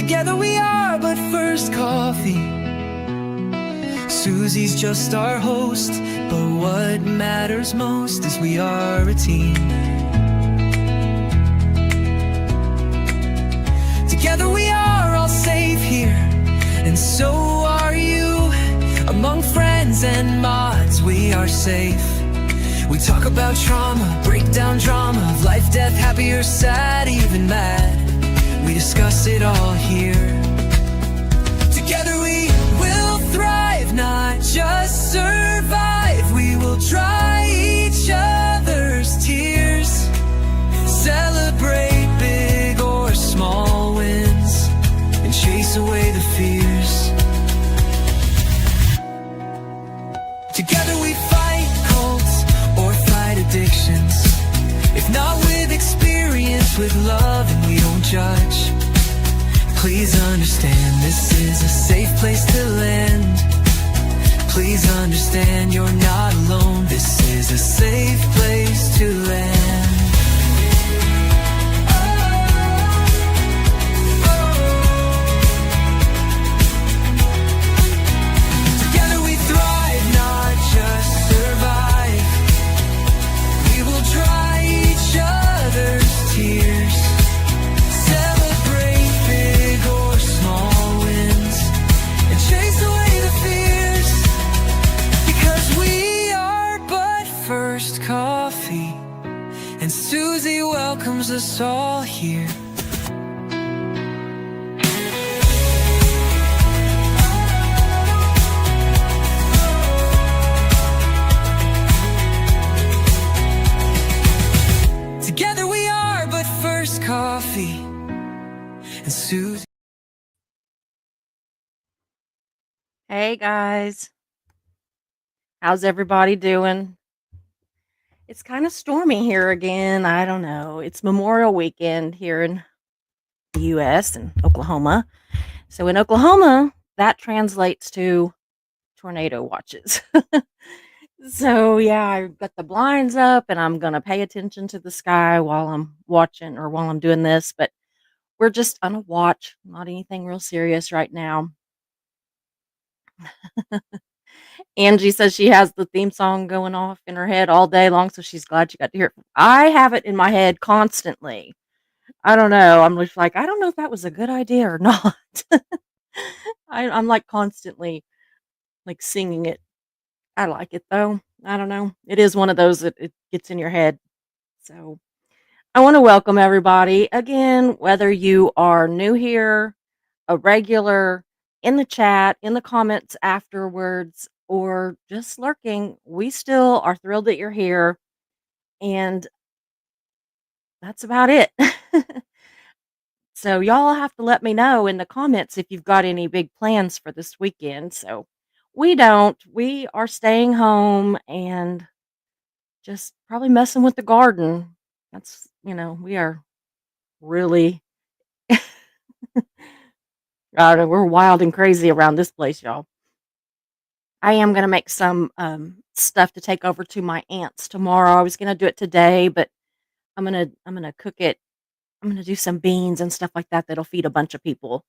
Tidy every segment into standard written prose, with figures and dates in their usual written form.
Together we are but first coffee. Susie's just our host, but what matters most is we are a team. Together we are all safe here, and so are you. Among friends and mods we are safe. We talk about trauma, break down drama of life, death, happy or sad, even mad. We discuss it all here. Together we will thrive, not just survive. We will dry each other's tears, celebrate big or small wins, and chase away the fears. Together we fight cults or fight addictions. If not with experience, with love, and we don't judge. Please understand, this is a safe place to land. Please understand, you're not alone. This is a safe place to land. Together we thrive, not just survive. We will dry each other's tears, celebrate big or small wins, and chase away the fears. Because we are but first coffee, and Susie welcomes us all here. Together we are but first coffee, and Susie. Hey guys, how's everybody doing? It's kind of stormy here again. I don't know. It's Memorial Weekend here in the US and Oklahoma. So in Oklahoma, that translates to tornado watches. So yeah, I've got the blinds up and I'm going to pay attention to the sky while I'm watching or while I'm doing this, but we're just on a watch, not anything real serious right now. Angie says she has the theme song going off in her head all day long, so she's glad she got to hear it. I have it in my head constantly. I don't know. I'm just like, I don't know if that was a good idea or not. I'm like constantly like singing it. I like it though. I don't know. It is one of those that it gets in your head. So I want to welcome everybody again, whether you are new here, a regular, in the chat, in the comments afterwards, or just lurking. We still are thrilled that you're here. And that's about it. So y'all have to let me know in the comments if you've got any big plans for this weekend. So we don't. We are staying home and just probably messing with the garden. That's, we are really I don't know, we're wild and crazy around this place, y'all. I am gonna make some stuff to take over to my aunt's tomorrow. I was gonna do it today, but I'm gonna cook it. I'm gonna do some beans and stuff like that that'll feed a bunch of people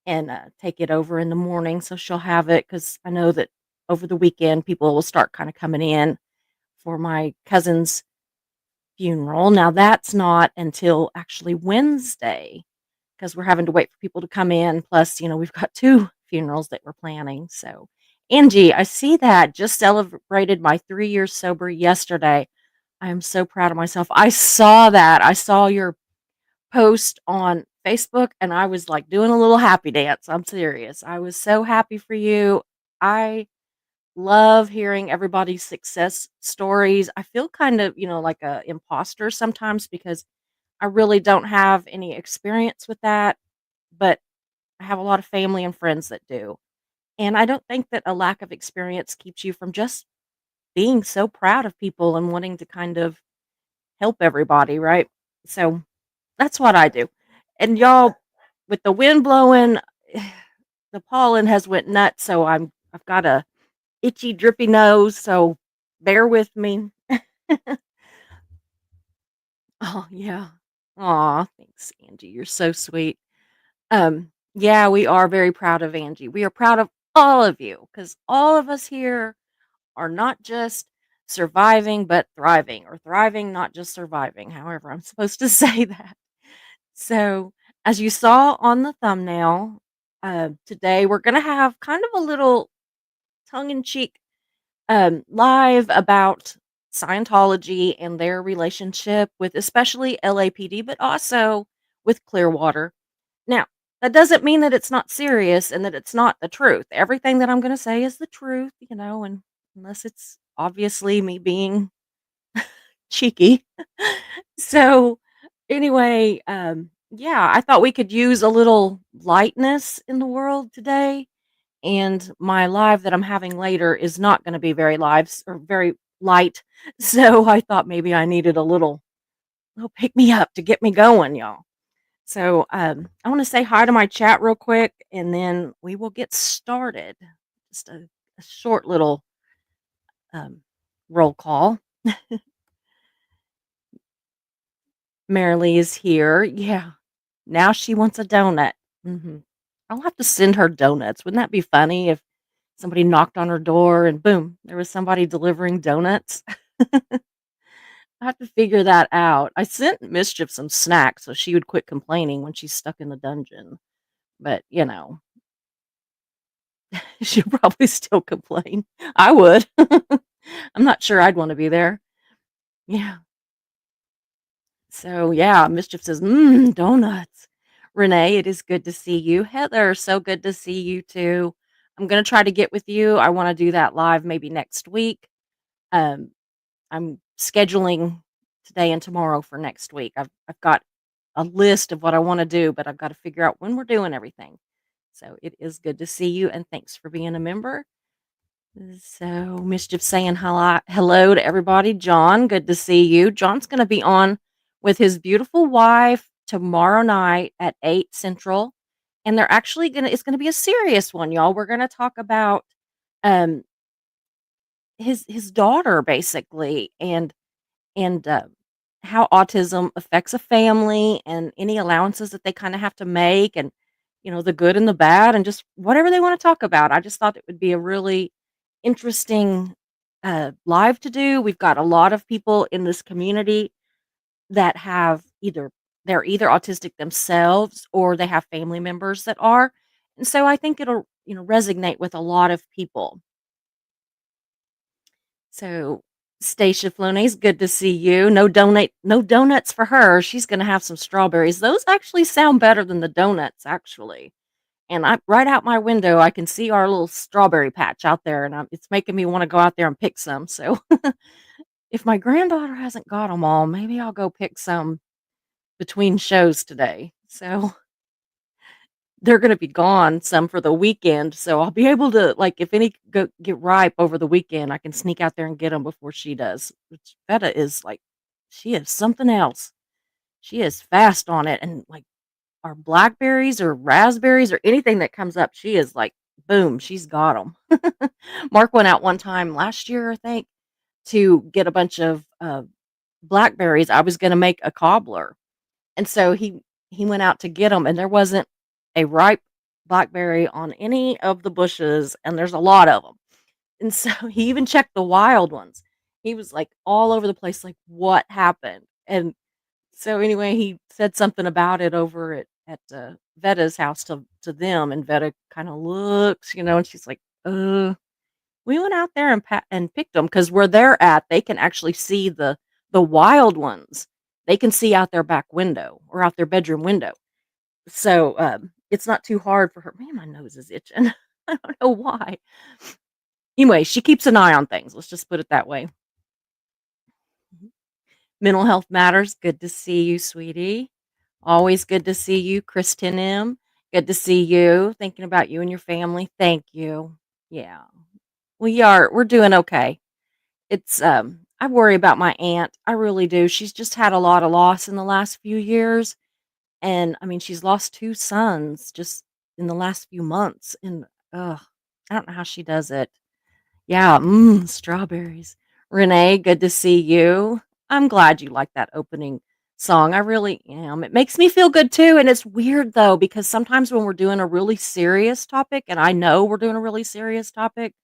and take it over in the morning. So she'll have it because I know that over the weekend people will start kind of coming in for my cousin's funeral. Now that's not until actually Wednesday because we're having to wait for people to come in. Plus, we've got two funerals that we're planning. So, Angie, I see that just celebrated my 3 years sober yesterday. I am so proud of myself. I saw that. I saw your post on Facebook and I was like doing a little happy dance. I'm serious. I was so happy for you. I love hearing everybody's success stories. I feel kind of, like a imposter sometimes because I really don't have any experience with that, but I have a lot of family and friends that do. And I don't think that a lack of experience keeps you from just being so proud of people and wanting to kind of help everybody, right? So that's what I do. And y'all, with the wind blowing, the pollen has went nuts, so I've got a itchy, drippy nose, so bear with me. Oh, yeah. Aw, thanks, Angie. You're so sweet. Yeah, we are very proud of Angie. We are proud of all of you because all of us here are not just surviving, but thriving, or thriving, not just surviving. However, I'm supposed to say that. So, as you saw on the thumbnail, today we're going to have kind of a little tongue in cheek live about Scientology and their relationship with especially LAPD, but also with Clearwater. Now, that doesn't mean that it's not serious and that it's not the truth. Everything that I'm going to say is the truth, and unless it's obviously me being cheeky. So, anyway, yeah, I thought we could use a little lightness in the world today. And my live that I'm having later is not going to be very or very light. So I thought maybe I needed little pick me up to get me going, y'all. So I want to say hi to my chat real quick, and then we will get started. Just a short little um, roll call. Marilee is here. Yeah. Now she wants a donut. I'll have to send her donuts. Wouldn't that be funny if somebody knocked on her door and boom, there was somebody delivering donuts? I have to figure that out. I sent Mischief some snacks so she would quit complaining when she's stuck in the dungeon. But, she'll probably still complain. I would. I'm not sure I'd want to be there. Yeah. So, yeah, Mischief says, donuts. Renee, it is good to see you. Heather, so good to see you too. I'm going to try to get with you. I want to do that live maybe next week. Um, I'm scheduling today and tomorrow for next week. I've got a list of what I want to do, but I've got to figure out when we're doing everything. So it is good to see you, and thanks for being a member. So Mischief saying hello to everybody. John, good to see you. John's going to be on with his beautiful wife tomorrow night at 8 Central, and they're actually it's going to be a serious one, y'all. We're going to talk about um his daughter basically, and how autism affects a family and any allowances that they kind of have to make, and the good and the bad and just whatever they want to talk about. I just thought it would be a really interesting live to do. We've got a lot of people in this community that they're either autistic themselves or they have family members that are, and so I think it'll resonate with a lot of people. So, Stacia Floney's good to see you. No donuts for her. She's gonna have some strawberries. Those actually sound better than the donuts, actually. And I right out my window, I can see our little strawberry patch out there, and it's making me want to go out there and pick some. So, if my granddaughter hasn't got them all, maybe I'll go pick some between shows today. So, they're gonna be gone some for the weekend, so I'll be able to, like, if any get ripe over the weekend, I can sneak out there and get them before she does, which Betta is, like, she is something else. She is fast on it, and, like, our blackberries or raspberries or anything that comes up, she is like, boom, she's got them. Mark went out one time last year, I think, to get a bunch of, blackberries. I was gonna make a cobbler. And so he went out to get them, and there wasn't a ripe blackberry on any of the bushes, and there's a lot of them. And so he even checked the wild ones. He was, like, all over the place, like, "What happened?" And so anyway, he said something about it over at Vetta's house to them, and Vetta kinda looks, and she's like, we went out there and picked them because where they're at, they can actually see the wild ones. They can see out their back window or out their bedroom window. So, it's not too hard for her. Man, my nose is itching. I don't know why. Anyway, she keeps an eye on things. Let's just put it that way. Mhm. Mental health matters. Good to see you, sweetie. Always good to see you, Kristen M. Good to see you. Thinking about you and your family. Thank you. Yeah. We're doing okay. I worry about my aunt. I really do. She's just had a lot of loss in the last few years. And I mean, she's lost 2 sons just in the last few months. And ugh, I don't know how she does it. Yeah, strawberries. Renee, good to see you. I'm glad you like that opening song. I really am. It makes me feel good too, and it's weird though because sometimes when we're doing a really serious topic, and I know we're doing a really serious topic,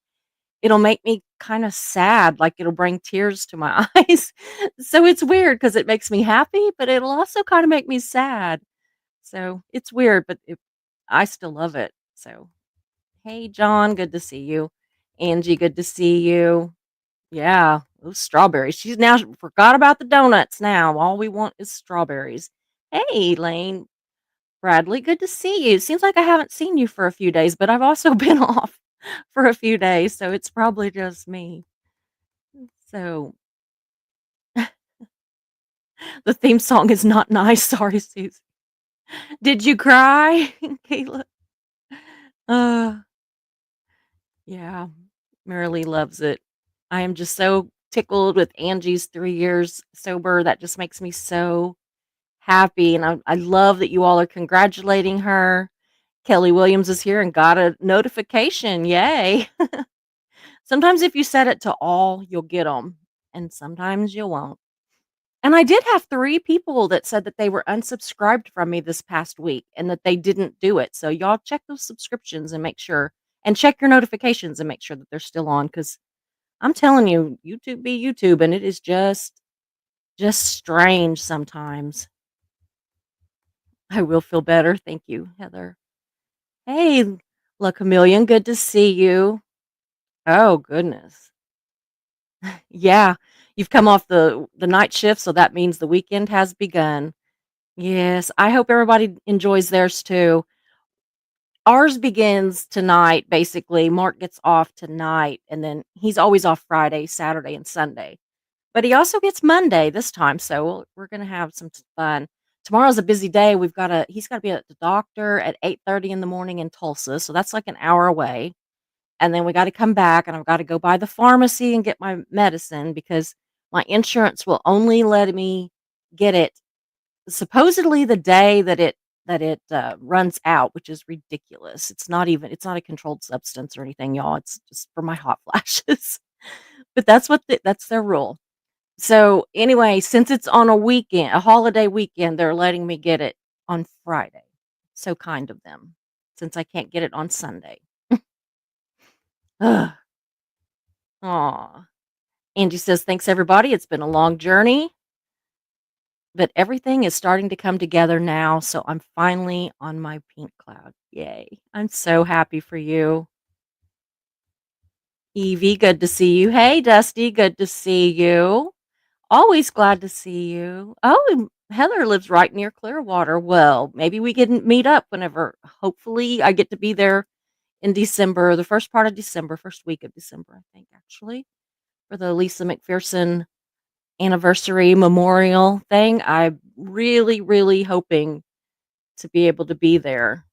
it'll make me kinda sad, like, it'll bring tears to my eyes. So it's weird because it makes me happy, but it'll also kinda make me sad. So it's weird, but I still love it. So, hey, John, good to see you. Angie, good to see you. Yeah, those strawberries. She's now forgot about the donuts now. All we want is strawberries. Hey, Lane. Bradley, good to see you. Seems like I haven't seen you for a few days, but I've also been off for a few days, so it's probably just me. So the theme song is not nice. Sorry, Susie. Did you cry, Kayla? Uh, yeah, Marilee loves it. I am just so tickled with Angie's 3 years sober. That just makes me so happy, and I love that you all are congratulating her. Kelly Williams is here and got a notification. Yay. Sometimes if you set it to all, you'll get them, and sometimes you won't. And I did have 3 people that said that they were unsubscribed from me this past week and that they didn't do it. So y'all check those subscriptions and make sure, and check your notifications and make sure that they're still on, because I'm telling you, YouTube be YouTube, and it is just strange sometimes. I will feel better. Thank you, Heather. Hey, La Chameleon, good to see you. Oh, goodness. Yeah, you've come off the night shift, so that means the weekend has begun. Yes, I hope everybody enjoys theirs too. Ours begins tonight, basically. Mark gets off tonight, and then he's always off Friday, Saturday, and Sunday. But he also gets Monday this time, so we're gonna have some fun. Tomorrow's a busy day. He's gotta be at the doctor at 8:30 in the morning in Tulsa, so that's like an hour away. And then we gotta come back, and I've gotta go by the pharmacy and get my medicine because my insurance will only let me get it supposedly the day that it runs out, which is ridiculous. It's not a controlled substance or anything, y'all. It's just for my hot flashes. But that's their rule. So, anyway, since it's on a holiday weekend, they're letting me get it on Friday. So kind of them, since I can't get it on Sunday. Ugh. Aw. Angie says, "Thanks, everybody. It's been a long journey, but everything is starting to come together now, so I'm finally on my pink cloud. Yay. I'm so happy for you." Evie, good to see you. Hey, Dusty, good to see you. Always glad to see you. Oh, and Heather lives right near Clearwater. Well, maybe we can meet up whenever. Hopefully, I get to be there in December, the first part of December, first week of December, I think, actually, for the Lisa McPherson anniversary memorial thing. I'm really, really hoping to be able to be there.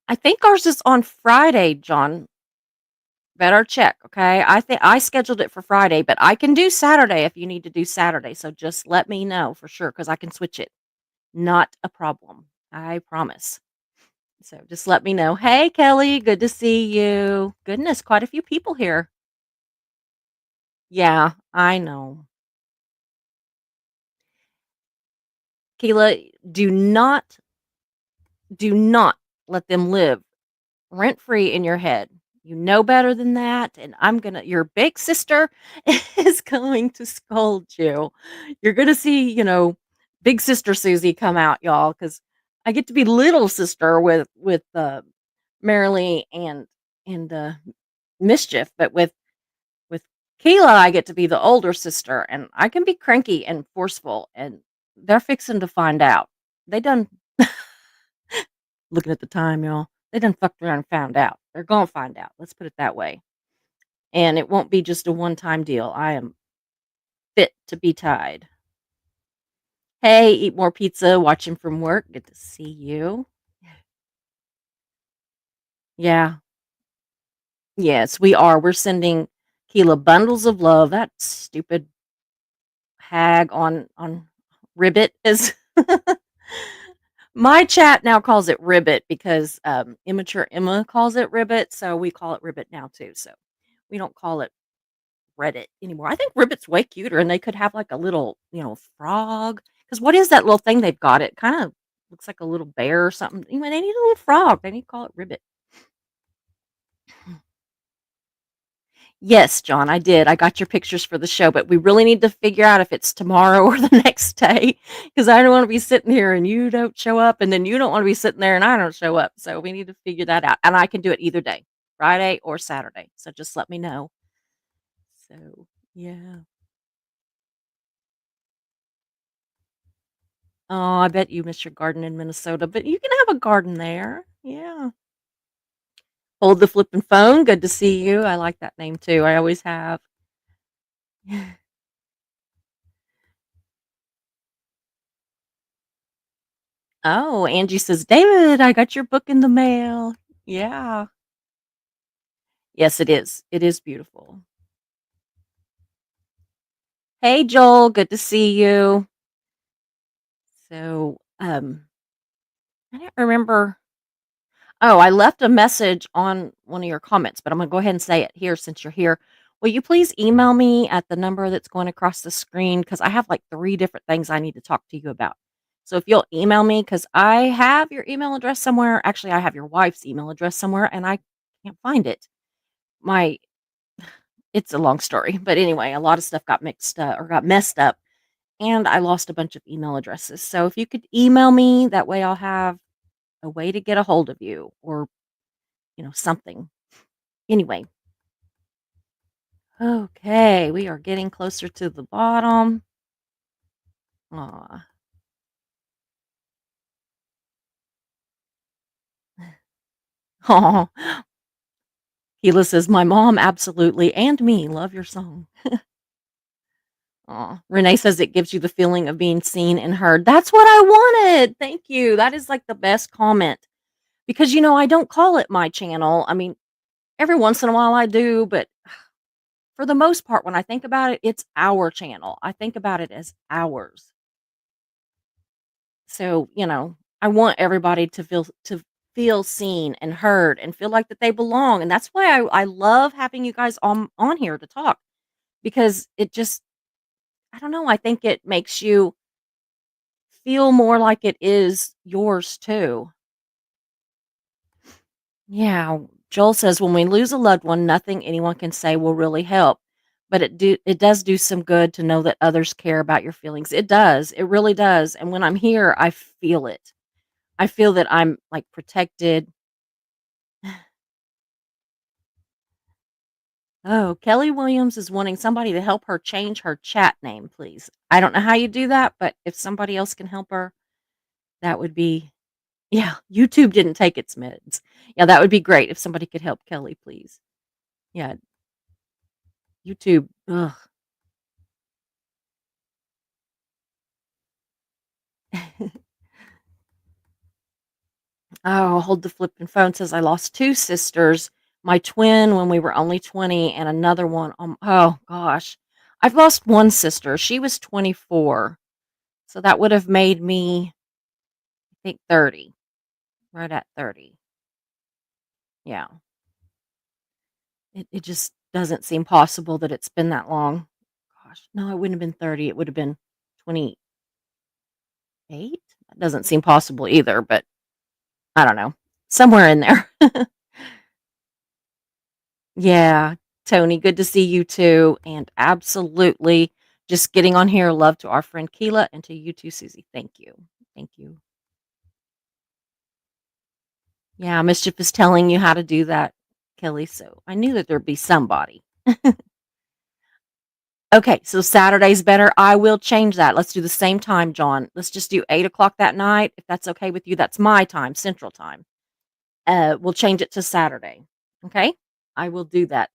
I think ours is on Friday, John. Better check, okay? I think I scheduled it for Friday, but I can do Saturday if you need to do Saturday. So just let me know for sure because I can switch it. Not a problem. I promise. So just let me know. Hey, Kelly, good to see you. Goodness, quite a few people here. Yeah, I know. Keela, do not let them live rent free in your head. You know better than that. And your big sister is going to scold you. You're going to see, big sister Susie come out, y'all, because I get to be little sister with Marilee and Mischief, but with Keela, I get to be the older sister, and I can be cranky and forceful, and they're fixing to find out. They done looking at the time, y'all. They done fucked around and found out. They're gonna find out. Let's put it that way. And it won't be just a one-time deal. I am fit to be tied. Hey, eat more pizza, watching from work. Good to see you. Yeah. Yes, we are. We're sending Keela bundles of love. That stupid hag on Ribbit is my chat now calls it Ribbit because immature Emma calls it Ribbit, so we call it Ribbit now too. So we don't call it Reddit anymore. I think Ribbit's way cuter, and they could have, like, a little, frog. Because what is that little thing they've got? It kinda looks like a little bear or something. They need a little frog. They need to call it Ribbit. Yes, John, I did. I got your pictures for the show, but we really need to figure out if it's tomorrow or the next day, because I don't wanna be sitting here and you don't show up, and then you don't wanna be sitting there and I don't show up, so we need to figure that out, and I can do it either day, Friday or Saturday, so just let me know. So, yeah. Oh, I bet you miss your garden in Minnesota, but you can have a garden there. Yeah. Hold the flipping phone, good to see you. I like that name too, I always have. Oh, Angie says, "David, I got your book in the mail." Yeah. Yes, it is. It is beautiful. Hey, Joel, good to see you. So, I don't remember. Oh, I left a message on one of your comments, but I'm gonna go ahead and say it here since you're here. Will you please email me at the number that's going across the screen? Because I have like 3 different things I need to talk to you about. So if you'll email me, because I have your email address somewhere. Actually, I have your wife's email address somewhere, and I can't find it. My It's a long story, but anyway, a lot of stuff got mixed up or got messed up, and I lost a bunch of email addresses. So if you could email me, that way I'll have a way to get a hold of you or, something. Anyway, okay, we are getting closer to the bottom. Aw. Aw. Keela says, "My mom absolutely and me love your song." Aw. Renee says it gives you the feeling of being seen and heard. That's what I wanted. Thank you. That is like the best comment because, I don't call it my channel. I mean, every once in a while I do, but for the most part, when I think about it, it's our channel. I think about it as ours. So, I want everybody to feel seen and heard and feel like that they belong. And that's why I love having you guys on here to talk because it just I don't know, I think it makes you feel more like it is yours too. Yeah. Joel says when we lose a loved one, nothing anyone can say will really help. But it does do some good to know that others care about your feelings. It does. It really does. And when I'm here, I feel it. I feel that I'm like protected. Oh, Kelly Williams is wanting somebody to help her change her chat name, please. I don't know how you do that, but if somebody else can help her, that would be yeah, YouTube didn't take its meds. Yeah, that would be great if somebody could help Kelly, please. Yeah, YouTube. Ugh. Oh, hold the flipping phone says I lost 2 sisters, my twin when we were only 20 and another one oh gosh. I've lost 1 sister. She was 24. So that would have made me I think 30, right at 30. Yeah. It just doesn't seem possible that it's been that long. Gosh, no, it wouldn't have been 30. It would have been 28. That doesn't seem possible either, but I don't know. Somewhere in there. Yeah, Tony, good to see you too. And absolutely just getting on here. Love to our friend Keela and to you too, Susie. Thank you. Thank you. Yeah, Mischief is telling you how to do that, Kelly. So I knew that there'd be somebody. Okay, so Saturday's better. I will change that. Let's do the same time, John. Let's just do 8 o'clock that night. If that's okay with you, that's my time, Central Time. We'll change it to Saturday. Okay? I will do that.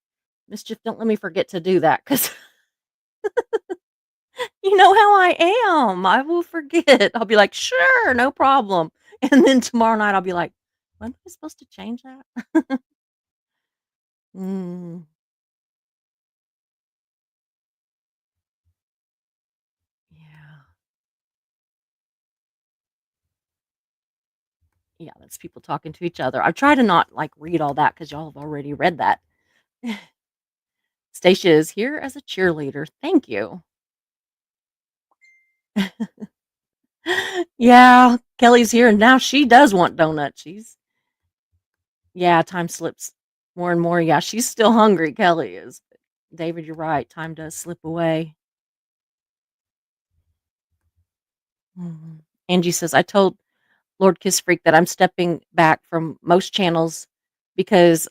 Mischief, don't let me forget to do that because you know how I am. I will forget. I'll be like, sure, no problem. And then tomorrow night I'll be like, when am I supposed to change that? Mm, yeah. Yeah, that's people talking to each other. I try to not like read all that because y'all have already read that. Stacia is here as a cheerleader. Thank you. Yeah, Kelly's here, and now she does want donuts. Yeah, time slips more and more. Yeah, she's still hungry, Kelly is. But David, you're right. Time does slip away. Mhm. Angie says, I told Lord Kiss Freak that I'm stepping back from most channels because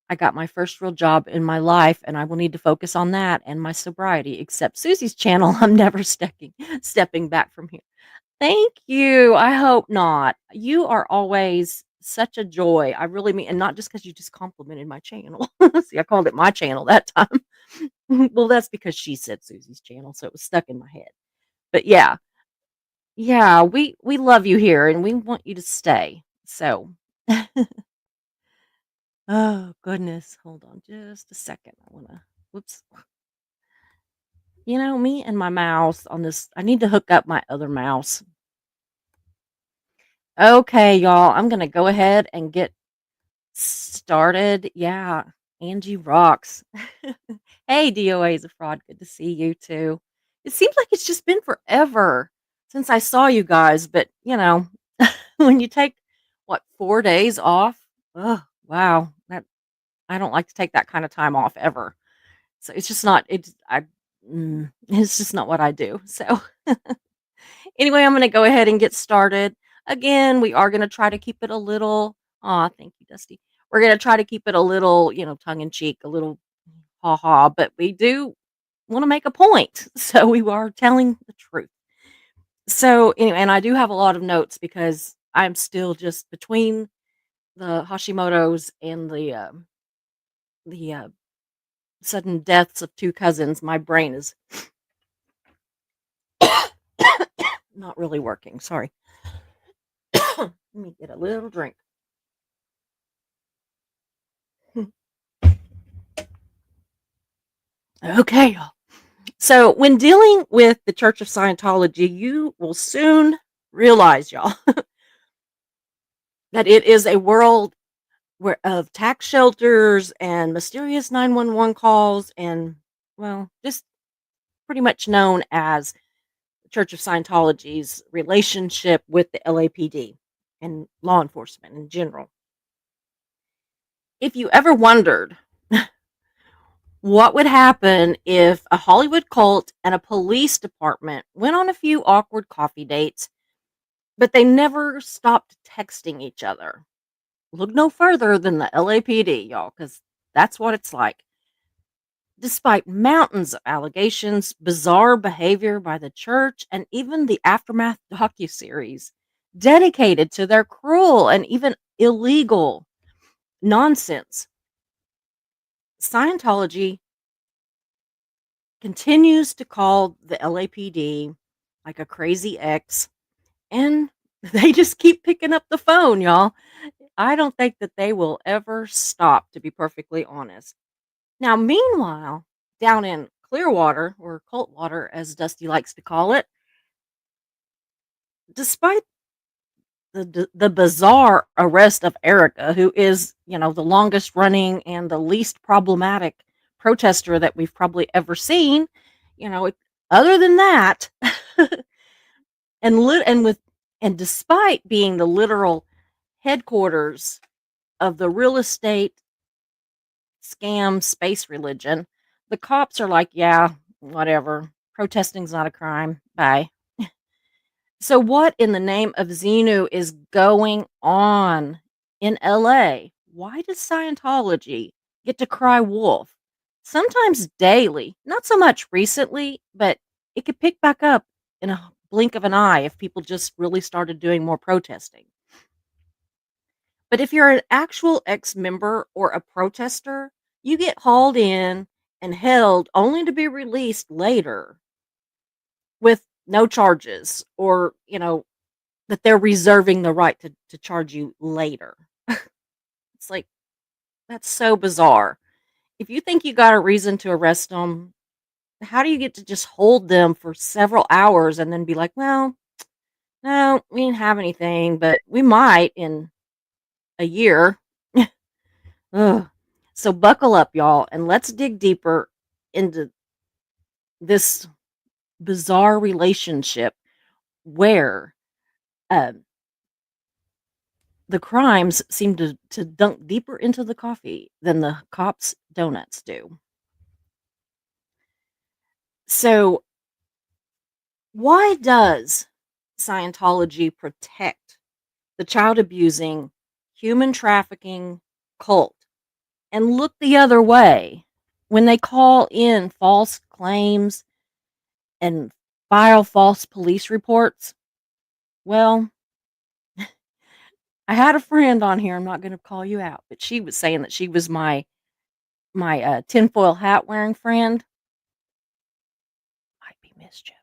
I got my first real job in my life and I will need to focus on that and my sobriety. Except Susie's channel, I'm never stepping back from here. Thank you. I hope not. You are always such a joy. I really mean, and not just because you just complimented my channel. See, I called it my channel that time. Well, that's because she said Susie's channel, so it was stuck in my head. But yeah, yeah, we love you here and we want you to stay. So, oh goodness, hold on just a second. I want to. Whoops. Me and my mouse on this. I need to hook up my other mouse. Okay, y'all. I'm gonna go ahead and get started. Yeah, Angie rocks. Hey, DOA is a fraud. Good to see you too. It seems like it's just been forever since I saw you guys, but when you take what 4 days off, oh wow, that I don't like to take that kind of time off ever. So it's just not it's just not what I do. So anyway, I'm going to go ahead and get started. Again, we are going to try to keep it a little. Aw, thank you, Dusty. We're going to try to keep it a little, tongue in cheek, a little ha ha, but we do want to make a point. So we are telling the truth. So anyway, and I do have a lot of notes because I'm still just between the Hashimoto's and the sudden deaths of two cousins. My brain is not really working. Sorry. Let me get a little drink. Okay, y'all. So, when dealing with the Church of Scientology, you will soon realize, y'all, that it is a world of tax shelters and mysterious 911 calls, and, well, just pretty much known as the Church of Scientology's relationship with the LAPD and law enforcement in general. If you ever wondered what would happen if a Hollywood cult and a police department went on a few awkward coffee dates, but they never stopped texting each other? Look no further than the LAPD, y'all, because that's what it's like. Despite mountains of allegations, bizarre behavior by the church, and even the Aftermath docuseries dedicated to their cruel and even illegal nonsense, Scientology continues to call the LAPD like a crazy ex, and they just keep picking up the phone, y'all. I don't think that they will ever stop, to be perfectly honest. Now, meanwhile, down in Clearwater, or Cultwater, as Dusty likes to call it, despite the bizarre arrest of Erica, who is, the longest running and the least problematic protester that we've probably ever seen, you know, it, other than that, and despite being the literal headquarters of the real estate scam space religion, the cops are like, yeah, whatever. Protesting's not a crime. Bye. So, what in the name of Xenu is going on in LA? Why does Scientology get to cry wolf? Sometimes daily, not so much recently, but it could pick back up in a blink of an eye if people just really started doing more protesting. But if you're an actual ex member or a protester, you get hauled in and held only to be released later with no charges, or, that they're reserving the right to charge you later. It's like, that's so bizarre. If you think you got a reason to arrest them, how do you get to just hold them for several hours and then be like, well, no, we didn't have anything, but we might in a year? Ugh. So buckle up, y'all, and let's dig deeper into this bizarre relationship where um, the crimes seem to dunk deeper into the coffee than the cops' donuts do. So, why does Scientology protect the child abusing, human trafficking cult and look the other way when they call in false claims and file false police reports? Well, I had a friend on here, I'm not gonna call you out, but she was saying that she was my tinfoil hat wearing friend. Might be mischief.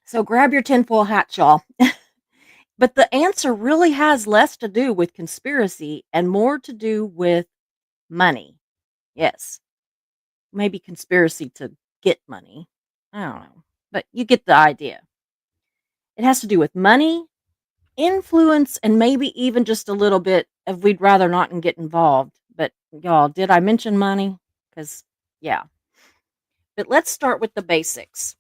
So grab your tinfoil hat, y'all. But the answer really has less to do with conspiracy and more to do with money. Yes, maybe conspiracy to get money. I don't know, but you get the idea. It has to do with money, influence, and maybe even just a little bit of we'd rather not and get involved. But y'all, did I mention money? Because, yeah. But let's start with the basics.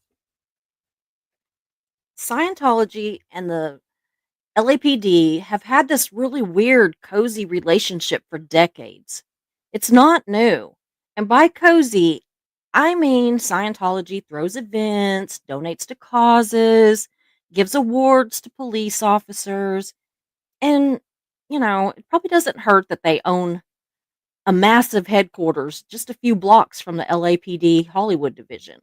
Scientology and the LAPD have had this really weird, cozy relationship for decades. It's not new. And by cozy, I mean Scientology throws events, donates to causes, gives awards to police officers, and, it probably doesn't hurt that they own a massive headquarters just a few blocks from the LAPD Hollywood division.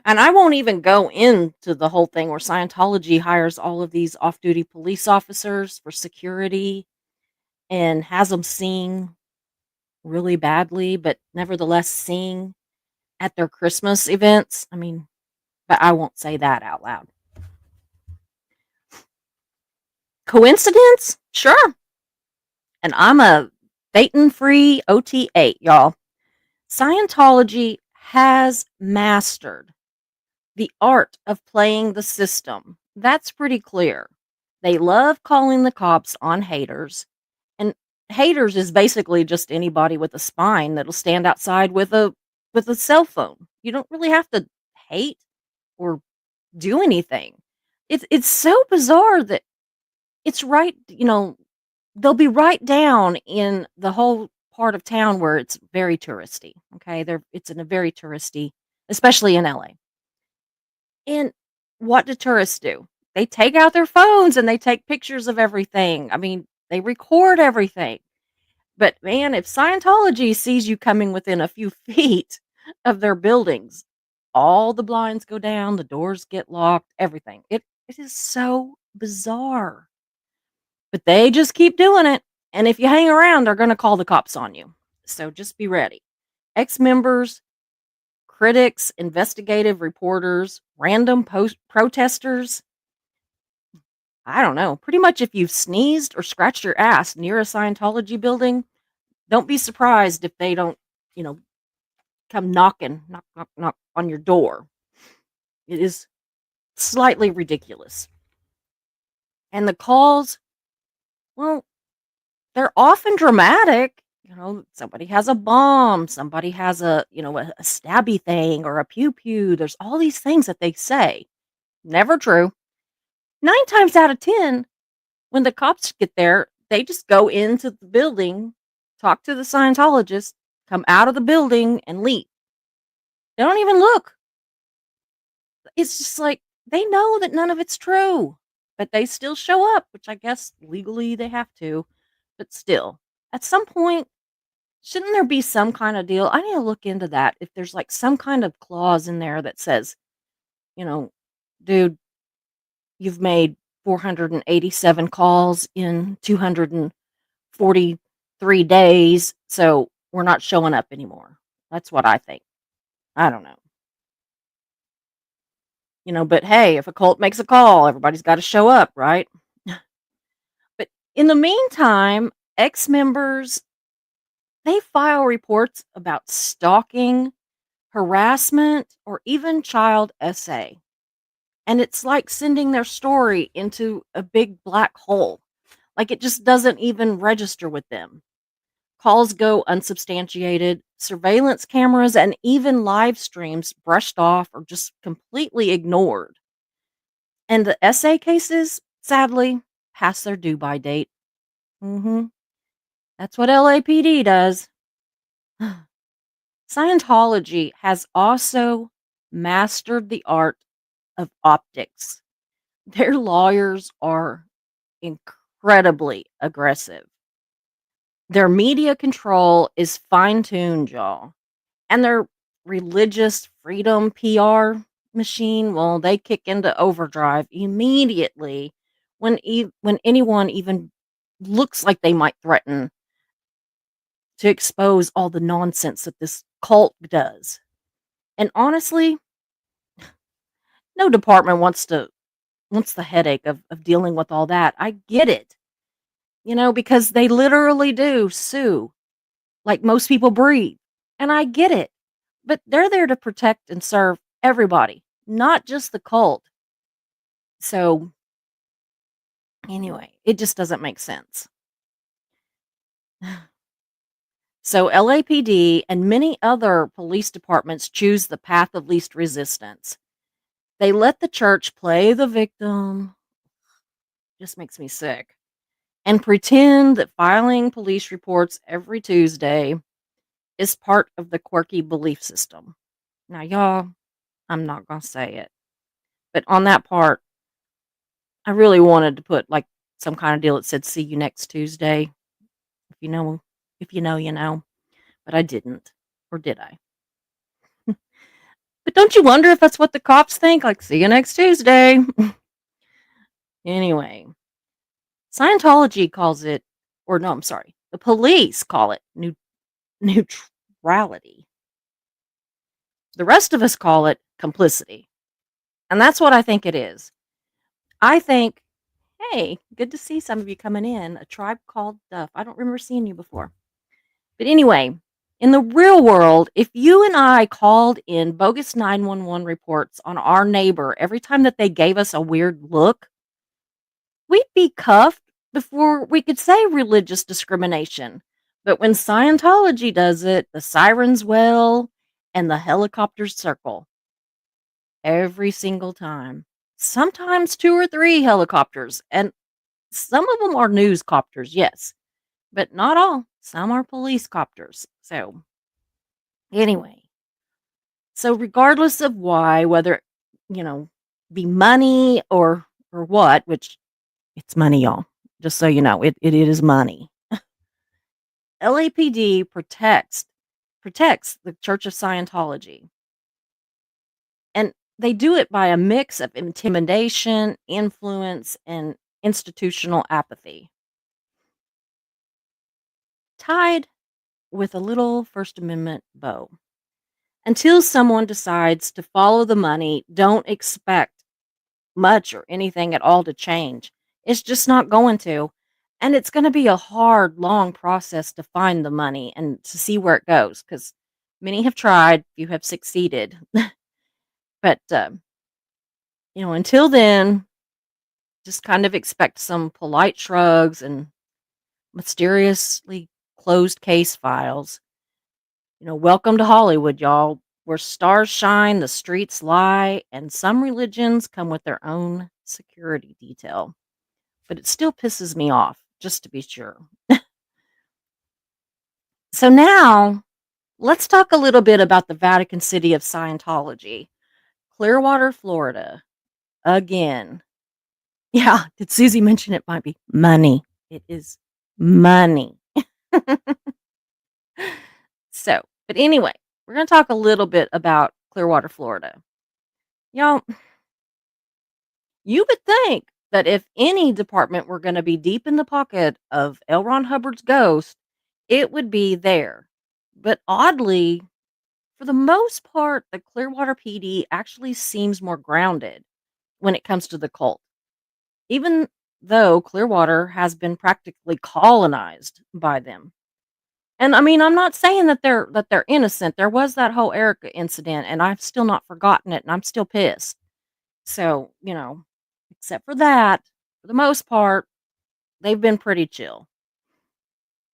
And I won't even go into the whole thing where Scientology hires all of these off duty police officers for security and has them sing really badly, but nevertheless sing at their Christmas events. I mean, but I won't say that out loud. Coincidence? Sure. And I'm a Phaeton free OT8, y'all. Scientology has mastered the art of playing the system. That's pretty clear. They love calling the cops on haters. And haters is basically just anybody with a spine that'll stand outside with a cell phone. You don't really have to hate or do anything. It's so bizarre that it's right, they'll be right down in the whole part of town where it's very touristy. Okay. It's in a very touristy, especially in LA. And what do tourists do? They take out their phones and they take pictures of everything. I mean, they record everything. But man, if Scientology sees you coming within a few feet of their buildings, all the blinds go down, the doors get locked, everything. It is so bizarre. But they just keep doing it. And if you hang around, they're going to call the cops on you. So just be ready. Ex members, critics, investigative reporters, random protesters. I don't know. Pretty much if you've sneezed or scratched your ass near a Scientology building, don't be surprised if they don't, you know, come knocking, knock, knock, knock on your door. It is slightly ridiculous. And the calls, well, they're often dramatic. Somebody has a bomb, somebody has a stabby thing or a pew pew. There's all these things that they say. Never true. 9 times out of 10, when the cops get there, they just go into the building, talk to the Scientologist, come out of the building, and leave. They don't even look. It's just like they know that none of it's true, but they still show up, which I guess legally they have to. But still, at some point, shouldn't there be some kind of deal? I need to look into that. If there's like some kind of clause in there that says, you know, dude, you've made 487 calls in 243 days, so we're not showing up anymore. That's what I think. I don't know. But hey, if a cult makes a call, everybody's got to show up, right? But in the meantime, ex members, they file reports about stalking, harassment, or even child SA. And it's like sending their story into a big black hole. Like, it just doesn't even register with them. Calls go unsubstantiated, surveillance cameras and even live streams brushed off or just completely ignored. And the SA cases, sadly, pass their due by date. Mhm. That's what LAPD does. Scientology has also mastered the art of optics. Their lawyers are incredibly aggressive. Their media control is fine-tuned, y'all. And their religious freedom PR machine, well, they kick into overdrive immediately when anyone even looks like they might threaten to expose all the nonsense that this cult does. And honestly, no department wants the headache of dealing with all that. I get it. Because they literally do sue like most people breathe. And I get it. But they're there to protect and serve everybody, not just the cult. So, anyway, it just doesn't make sense. So, LAPD and many other police departments choose the path of least resistance. They let the church play the victim, just makes me sick, and pretend that filing police reports every Tuesday is part of the quirky belief system. Now, y'all, I'm not going to say it, but on that part, I really wanted to put like some kind of deal that said, see you next Tuesday. If you know, if you know, you know, but I didn't, or did I? But don't you wonder if that's what the cops think? Like, see you next Tuesday. Anyway, Scientology calls it, or no, I'm sorry, the police call it neutrality. The rest of us call it complicity. And that's what I think it is. I think, hey, good to see some of you coming in. A tribe called Duff. I don't remember seeing you before. But anyway, in the real world, if you and I called in bogus 911 reports on our neighbor every time that they gave us a weird look, we'd be cuffed before we could say religious discrimination. But when Scientology does it, the sirens wail and the helicopters circle every single time. Sometimes two or three helicopters, and some of them are news copters, yes, but not all. Some are police copters. So, anyway, so regardless of why, whether, you know, be money or what, which it's money, y'all. Just so you know, it is money. LAPD protects the Church of Scientology. And they do it by a mix of intimidation, influence, and institutional apathy, tied with a little First Amendment bow. Until someone decides to follow the money, don't expect much or anything at all to change. It's just not going to. And it's going to be a hard, long process to find the money and to see where it goes because many have tried, few have succeeded. But, until then, just kind of expect some polite shrugs and mysteriously closed case files. Welcome to Hollywood, y'all, where stars shine, the streets lie, and some religions come with their own security detail. But it still pisses me off, just to be sure. So now, let's talk a little bit about the Vatican City of Scientology, Clearwater, Florida. Again. Yeah, did Susie mention it might be money? It is money. So, but anyway, we're going to talk a little bit about Clearwater, Florida. Y'all, you would think that if any department were going to be deep in the pocket of L. Ron Hubbard's ghost, it would be there. But oddly, for the most part, the Clearwater PD actually seems more grounded when it comes to the cult, even though Clearwater has been practically colonized by them. And I mean, I'm not saying that they're innocent. There was that whole Erica incident, and I've still not forgotten it, and I'm still pissed. So, except for that, for the most part, they've been pretty chill.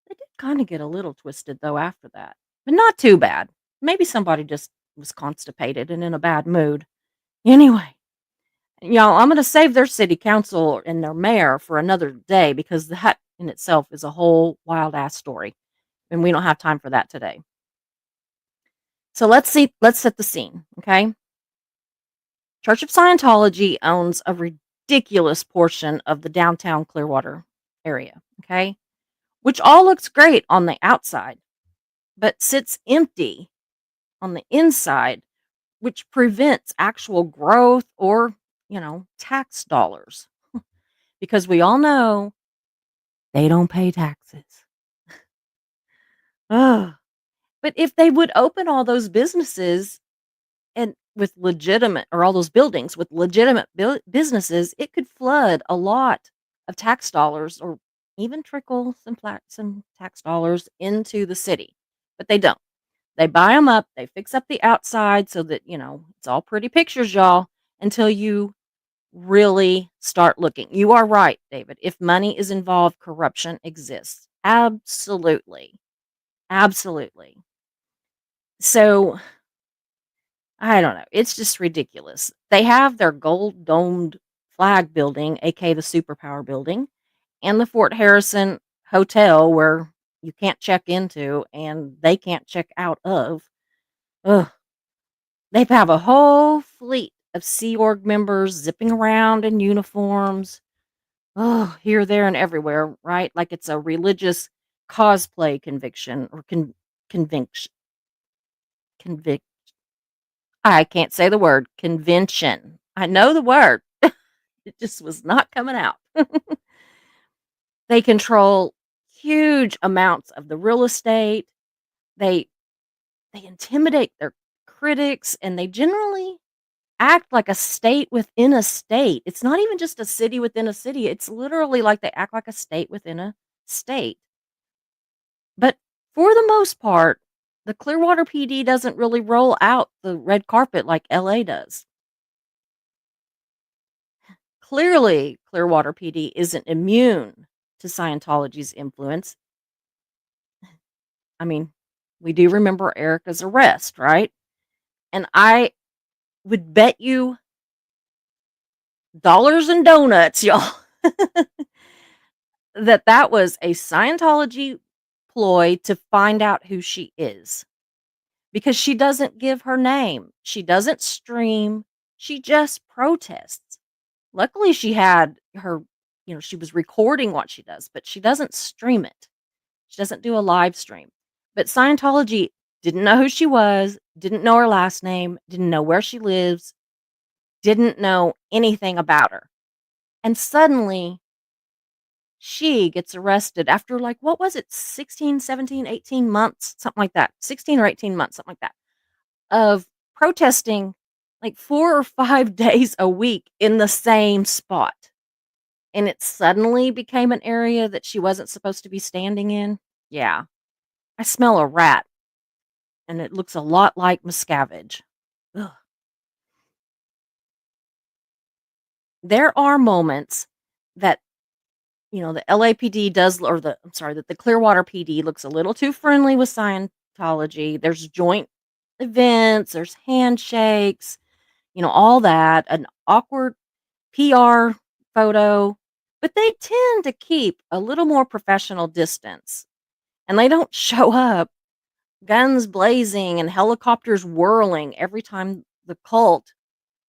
They did kinda get a little twisted, though, after that, but not too bad. Maybe somebody just was constipated and in a bad mood. Anyway, y'all, I'm gonna save their city council and their mayor for another day because that in itself is a whole wild ass story, and we don't have time for that today. So let's set the scene, okay? Church of Scientology owns a ridiculous portion of the downtown Clearwater area, okay? Which all looks great on the outside, but sits empty on the inside, which prevents actual growth or, tax dollars. Because we all know they don't pay taxes. Ugh. But if they would open all those businesses and with legitimate or all those buildings with legitimate businesses, it could flood a lot of tax dollars or even trickle some tax dollars into the city. But they don't. They buy them up, they fix up the outside so that, it's all pretty pictures, y'all, until you really start looking. You are right, David. If money is involved, corruption exists. Absolutely. Absolutely. So, I don't know. It's just ridiculous. They have their gold domed flag building, aka the superpower building, and the Fort Harrison hotel where you can't check into and they can't check out of. Ugh. They have a whole fleet of Sea Org members zipping around in uniforms. Oh, here, there, and everywhere, right? Like it's a religious cosplay conviction or conviction. Convict. I can't say the word convention. I know the word. It just was not coming out. They control huge amounts of the real estate. They they intimidate their critics and they generally act like a state within a state. It's not even just a city within a city. It's literally like they act like a state within a state. But for the most part, the Clearwater PD doesn't really roll out the red carpet like LA does. Clearly, Clearwater PD isn't immune to Scientology's influence. I mean, we do remember Erica's arrest, right? And I would bet you dollars and donuts, y'all, that was a Scientology ploy to find out who she is. Because she doesn't give her name. She doesn't stream. She just protests. Luckily, she had her, she was recording what she does, but she doesn't stream it. She doesn't do a live stream. But Scientology didn't know who she was, didn't know her last name, didn't know where she lives, didn't know anything about her. And suddenly, she gets arrested after, like, what was it, 16, 17, 18 months, something like that. 16 or 18 months, something like that, of protesting like 4 or 5 days a week in the same spot. And it suddenly became an area that she wasn't supposed to be standing in. Yeah. I smell a rat, and it looks a lot like Miscavige. Ugh. There are moments that, the LAPD does, or I'm sorry, that the Clearwater PD looks a little too friendly with Scientology. There's joint events, there's handshakes, all that, an awkward PR photo, but they tend to keep a little more professional distance. And they don't show up guns blazing and helicopters whirling every time the cult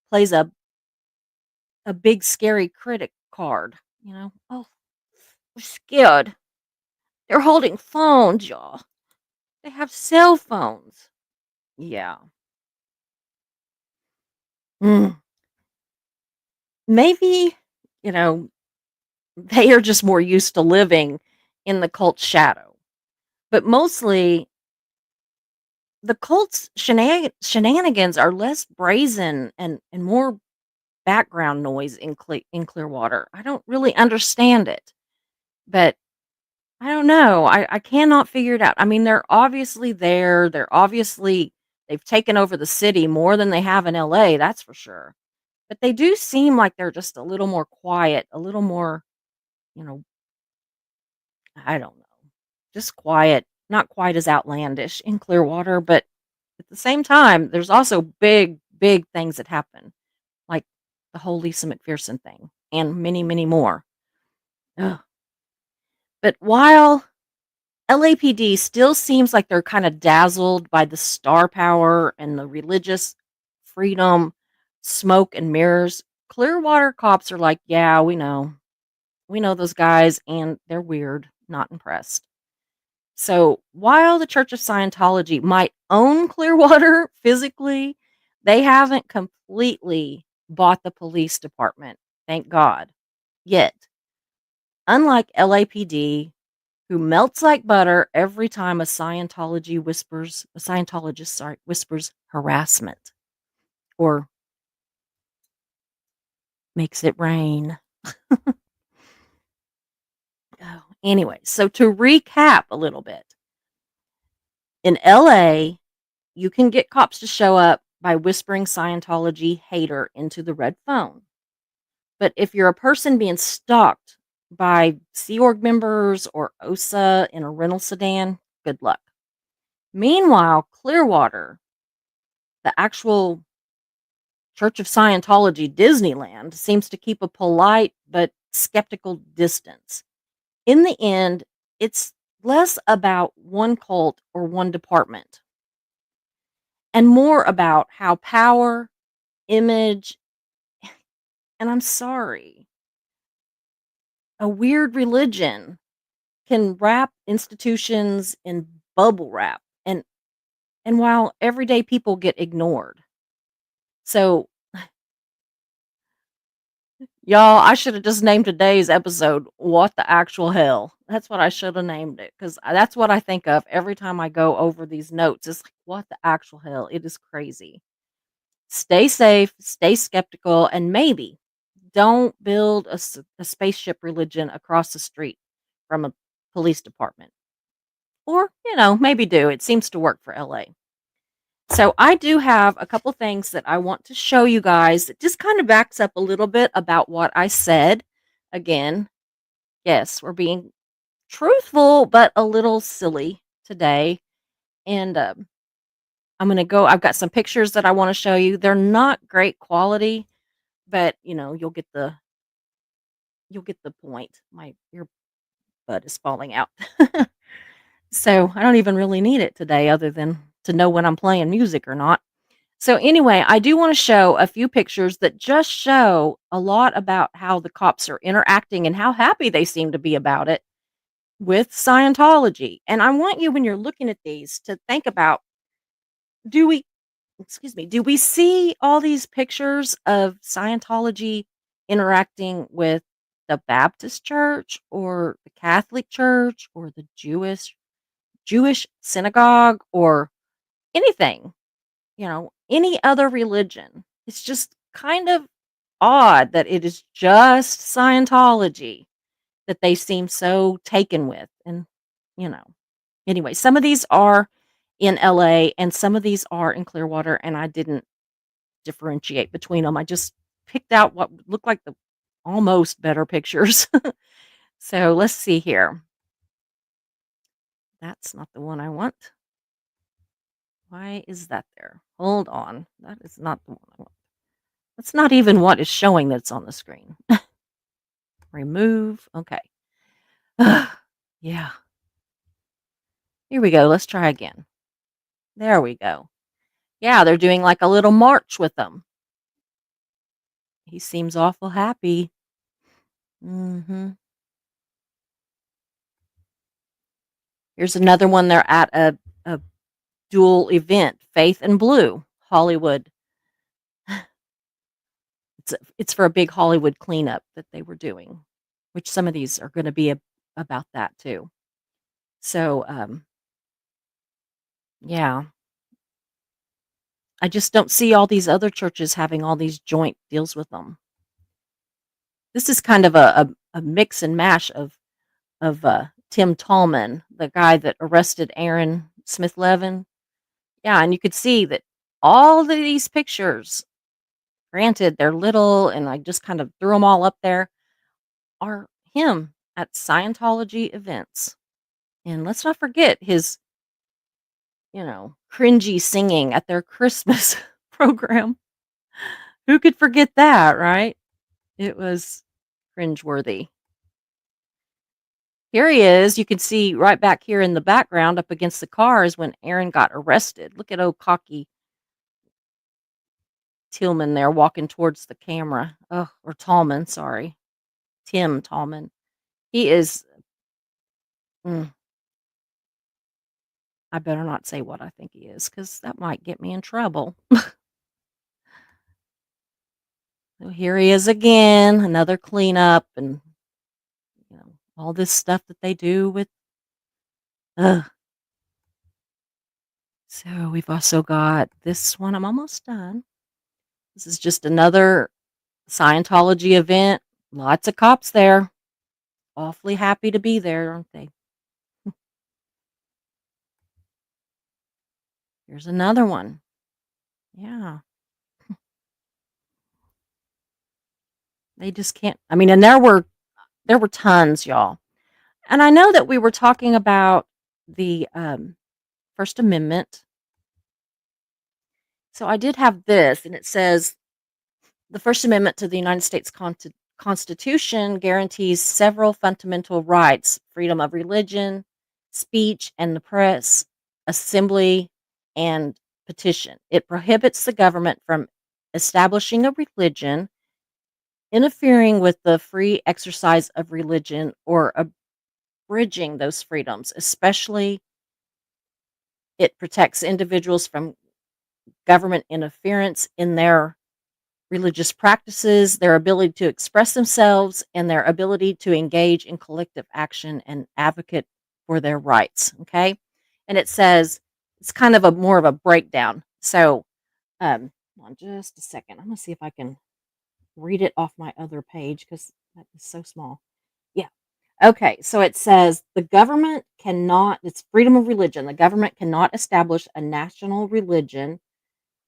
plays a big scary critic card, Oh, we're scared. They're holding phones, y'all. They have cell phones. Yeah. Mm. Maybe, you know, they are just more used to living in the cult's shadow. But mostly, the cult's shenanigans are less brazen and more background noise in Clearwater. I don't really understand it, but I don't know. I cannot figure it out. I mean, they're obviously there. They've taken over the city more than they have in LA, that's for sure. But they do seem like they're just a little more quiet, a little more, you know, I don't know, just quiet, not quite as outlandish in Clearwater, but at the same time, there's also big, big things that happen, like the whole Lisa McPherson thing and many, many more. Ugh. But while LAPD still seems like they're kind of dazzled by the star power and the religious freedom, smoke and mirrors, Clearwater cops are like, yeah, we know. We know those guys and they're weird, not impressed. So while the Church of Scientology might own Clearwater physically, they haven't completely bought the police department, thank God, yet. Unlike LAPD, who melts like butter every time a Scientologist, sorry, whispers harassment or makes it rain. Oh, anyway, so to recap a little bit, in LA, you can get cops to show up by whispering Scientology hater into the red phone. But if you're a person being stalked by Sea Org members or OSA in a rental sedan, good luck. Meanwhile, Clearwater, the actual Church of Scientology Disneyland, seems to keep a polite but skeptical distance. In the end, it's less about one cult or one department and more about how power, image, and I'm sorry, a weird religion can wrap institutions in bubble wrap and while everyday people get ignored. So, y'all, I should have just named today's episode What the Actual Hell. That's what I should have named it cuz that's what I think of every time I go over these notes. It's like what the actual hell. It is crazy. Stay safe, stay skeptical, and maybe don't build a spaceship religion across the street from a police department. Or, maybe do. It seems to work for LA. So I do have a couple things that I want to show you guys that just kind of backs up a little bit about what I said. Again, yes, we're being truthful, but a little silly today. And I'm going to go, I've got some pictures that I want to show you. They're not great quality, but you'll get the point. My earbud is falling out. So I don't even really need it today other than to know when I'm playing music or not. So anyway, I do want to show a few pictures that just show a lot about how the cops are interacting and how happy they seem to be about it with Scientology. And I want you when you're looking at these to think about, do we do we see all these pictures of Scientology interacting with the Baptist church or the Catholic church or the Jewish synagogue or anything, any other religion? It's just kind of odd that it is just Scientology that they seem so taken with. And, you know, anyway, some of these are in LA and some of these are in Clearwater, and I didn't differentiate between them. I just picked out what looked like the almost better pictures. So let's see here. That's not the one I want. Why is that there? Hold on. That is not the one I want. That's not even what is showing that's on the screen. Remove. Okay. Yeah. Here we go. Let's try again. There we go. Yeah, they're doing like a little march with them. He seems awful happy. Here's another one. They're at a dual event, Faith and Blue, Hollywood. It's for a big Hollywood cleanup that they were doing, which some of these are going to be about that too. So, yeah, I just don't see all these other churches having all these joint deals with them. This is kind of a mix and mash of Tim Tallman, the guy that arrested Aaron Smith Levin. Yeah, and you could see that all of these pictures, granted they're little, and I just kind of threw them all up there, are him at Scientology events. And let's not forget his, cringy singing at their Christmas program. Who could forget that, right? It was cringeworthy. Here he is. You can see right back here in the background up against the cars when Aaron got arrested. Look at old cocky Tillman there walking towards the camera. Oh, or Tallman, sorry. Tim Tallman. He is, mm, I better not say what I think he is because that might get me in trouble. So here he is again, another cleanup and, all this stuff that they do with, ugh. So we've also got this one. I'm almost done. This is just another Scientology event. Lots of cops there. Awfully happy to be there, aren't they? Here's another one. Yeah. They just can't, I mean, and there were tons, y'all. And I know that we were talking about the First Amendment. So I did have this, and it says the First Amendment to the United States Constitution guarantees several fundamental rights: freedom of religion, speech and the press, assembly, and petition. It prohibits the government from establishing a religion, interfering with the free exercise of religion, or abridging those freedoms. Especially, it protects individuals from government interference in their religious practices, their ability to express themselves, and their ability to engage in collective action and advocate for their rights. Okay. And it says it's kind of a more of a breakdown. So, hold on just a second. I'm going to see if I can read it off my other page because that is so small. Yeah. Okay. So it says the government cannot, it's freedom of religion. The government cannot establish a national religion.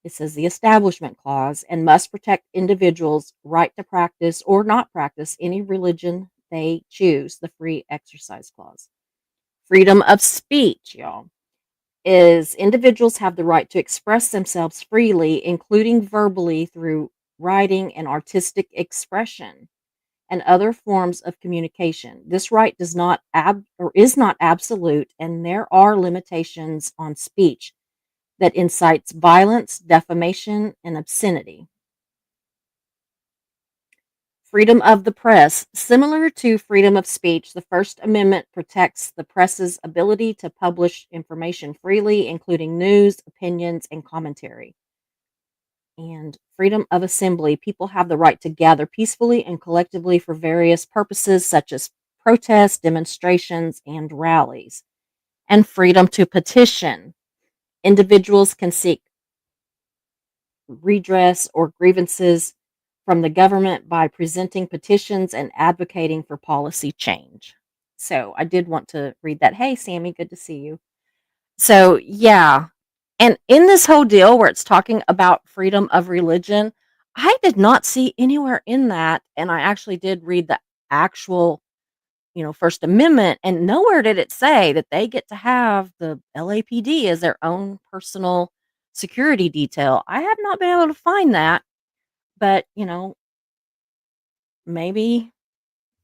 It says the Establishment Clause, and must protect individuals' right to practice or not practice any religion they choose. The Free Exercise Clause. Freedom of speech, y'all, is individuals have the right to express themselves freely, including verbally through writing and artistic expression and other forms of communication. This right does not or is not absolute, and there are limitations on speech that incites violence, defamation, and obscenity. Freedom of the press. Similar to freedom of speech, the First Amendment protects the press's ability to publish information freely, including news, opinions, and commentary. And freedom of assembly. People have the right to gather peacefully and collectively for various purposes, such as protests, demonstrations, and rallies. And freedom to petition. Individuals can seek redress or grievances from the government by presenting petitions and advocating for policy change. So I did want to read that. Hey, Sammy, good to see you. So, yeah. And in this whole deal where it's talking about freedom of religion, I did not see anywhere in that. And I actually did read the actual, First Amendment, and nowhere did it say that they get to have the LAPD as their own personal security detail. I have not been able to find that, but maybe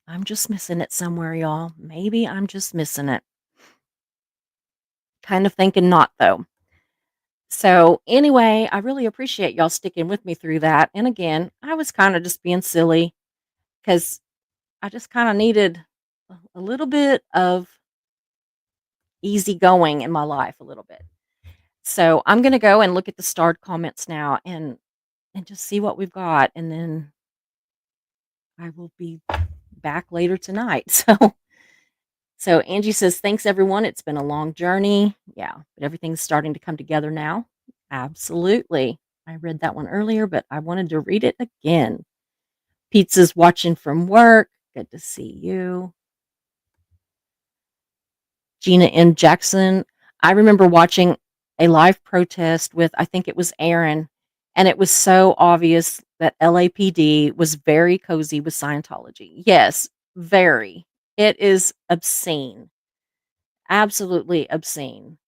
I'm just missing it somewhere, y'all. Maybe I'm just missing it. Kind of thinking not, though. So, anyway, I really appreciate y'all sticking with me through that. And again, I was kind of just being silly because I just kind of needed a little bit of easy going in my life, a little bit. So, I'm going to go and look at the starred comments now and just see what we've got, and then I will be back later tonight. So Angie says, "Thanks everyone. It's been a long journey." Yeah, but everything's starting to come together now. Absolutely. I read that one earlier, but I wanted to read it again. Pizza's watching from work. Good to see you. Gina M. Jackson. I remember watching a live protest with, I think it was Aaron, and it was so obvious that LAPD was very cozy with Scientology. Yes, very. It is obscene. Absolutely obscene.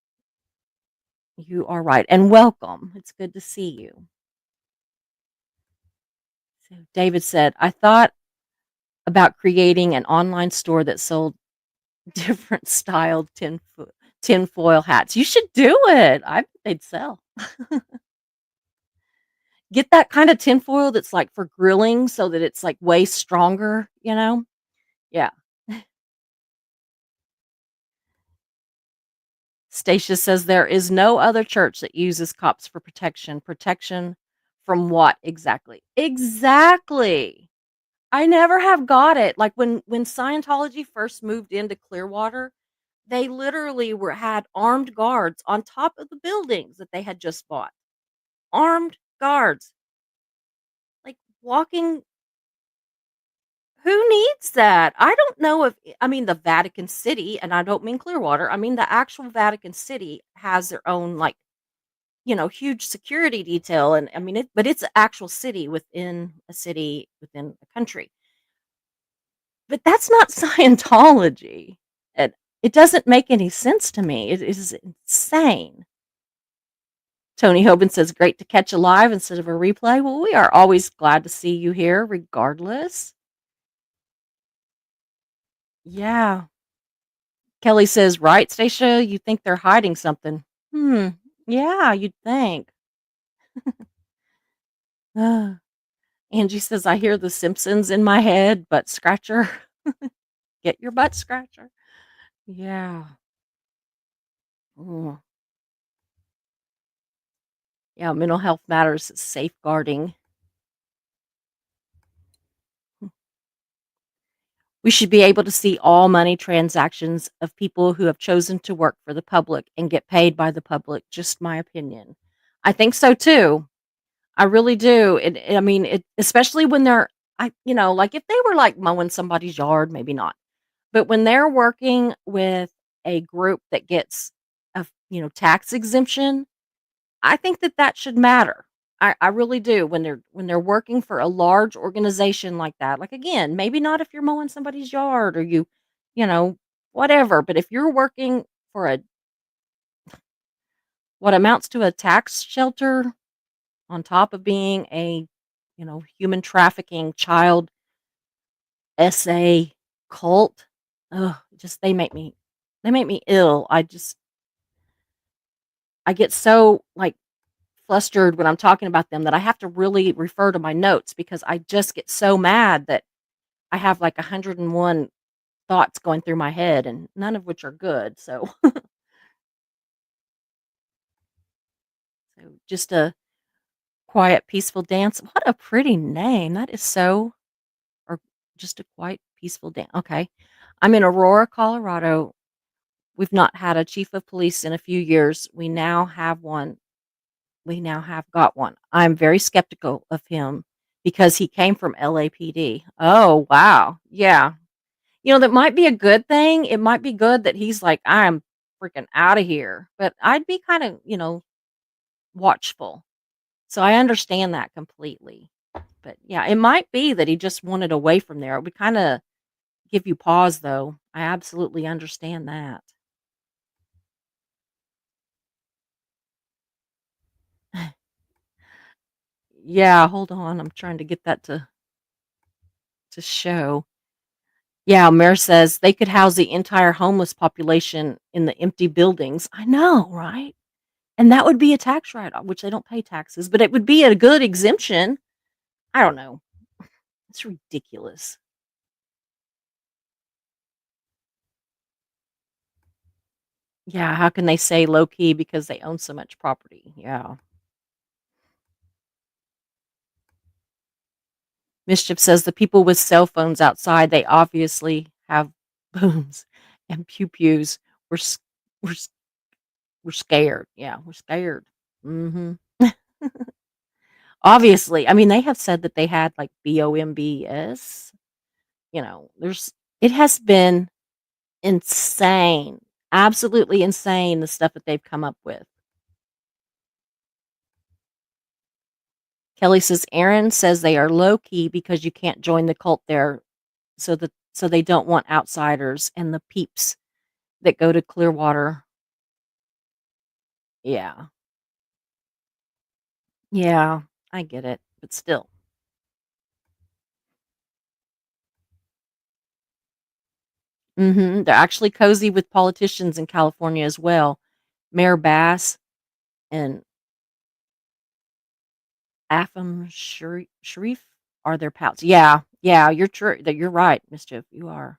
You are right, and welcome. It's good to see you. So David said, "I thought about creating an online store that sold different styled tinfoil hats." You should do it. I bet they'd sell. Get that kind of tinfoil that's, like, for grilling so that it's, like, way stronger, you know? Yeah. Stacia says, "There is no other church that uses cops for protection." Protection from what exactly? Exactly. I never have got it. Like, when Scientology first moved into Clearwater, they literally had armed guards on top of the buildings that they had just bought. Armed guards, like, walking. Who needs that? I don't know if I mean, the Vatican City, and I don't mean Clearwater, I mean, the actual Vatican City has their own, like, huge security detail, and I mean, but it's an actual city within a city within a country. But that's not Scientology. It it doesn't make any sense to me. It is insane. Tony Hoban says, "Great to catch a live instead of a replay." Well, we are always glad to see you here regardless. Yeah. Kelly says, "Right, Stacia? You think they're hiding something?" Hmm. Yeah, you'd think. Angie says, "I hear The Simpsons in my head, butt scratcher." Get your butt scratcher. Yeah. Mm. Yeah, mental health matters, safeguarding. We should be able to see all money transactions of people who have chosen to work for the public and get paid by the public, just my opinion. I think so too. I really do. I mean, especially when they're like if they were like mowing somebody's yard, maybe not. But when they're working with a group that gets tax exemption, I think that that should matter. I really do when they're working for a large organization like that. Like, again, maybe not if you're mowing somebody's yard or you know, whatever, but if you're working for a what amounts to a tax shelter on top of being a, human trafficking child SA cult, ugh, just they make me ill. I get so, like, flustered when I'm talking about them that I have to really refer to my notes because I just get so mad that I have like 101 thoughts going through my head and none of which are good. So, so just a quiet, peaceful dance. What a pretty name. That is so, or just a quiet, peaceful dance. Okay. I'm in Aurora, Colorado. We've not had a chief of police in a few years. We now have one. We now have got one. I'm very skeptical of him because he came from LAPD. Oh, wow. Yeah. That might be a good thing. It might be good that he's like, "I'm freaking out of here." But I'd be kind of, watchful. So I understand that completely. But yeah, it might be that he just wanted away from there. It would kind of give you pause, though. I absolutely understand that. Yeah, hold on. I'm trying to get that to show. Yeah, Mayor says they could house the entire homeless population in the empty buildings. I know, right? And that would be a tax write-off, which they don't pay taxes, but it would be a good exemption. I don't know. It's ridiculous. Yeah, how can they say low key because they own so much property? Yeah. Mischief says the people with cell phones outside, they obviously have booms and pew pews. We're s- we're s- we're scared. Yeah, we're scared. Mhm. Obviously, I mean they have said that they had like BOMBS. There's it has been insane. Absolutely insane the stuff that they've come up with. Kelly says Aaron says they are low key because you can't join the cult there. So so they don't want outsiders and the peeps that go to Clearwater. Yeah. Yeah, I get it, but still. They're actually cozy with politicians in California as well. Mayor Bass and Afam Sharif are their pals. Yeah, yeah, you're true. That you're right, Mischief. You are.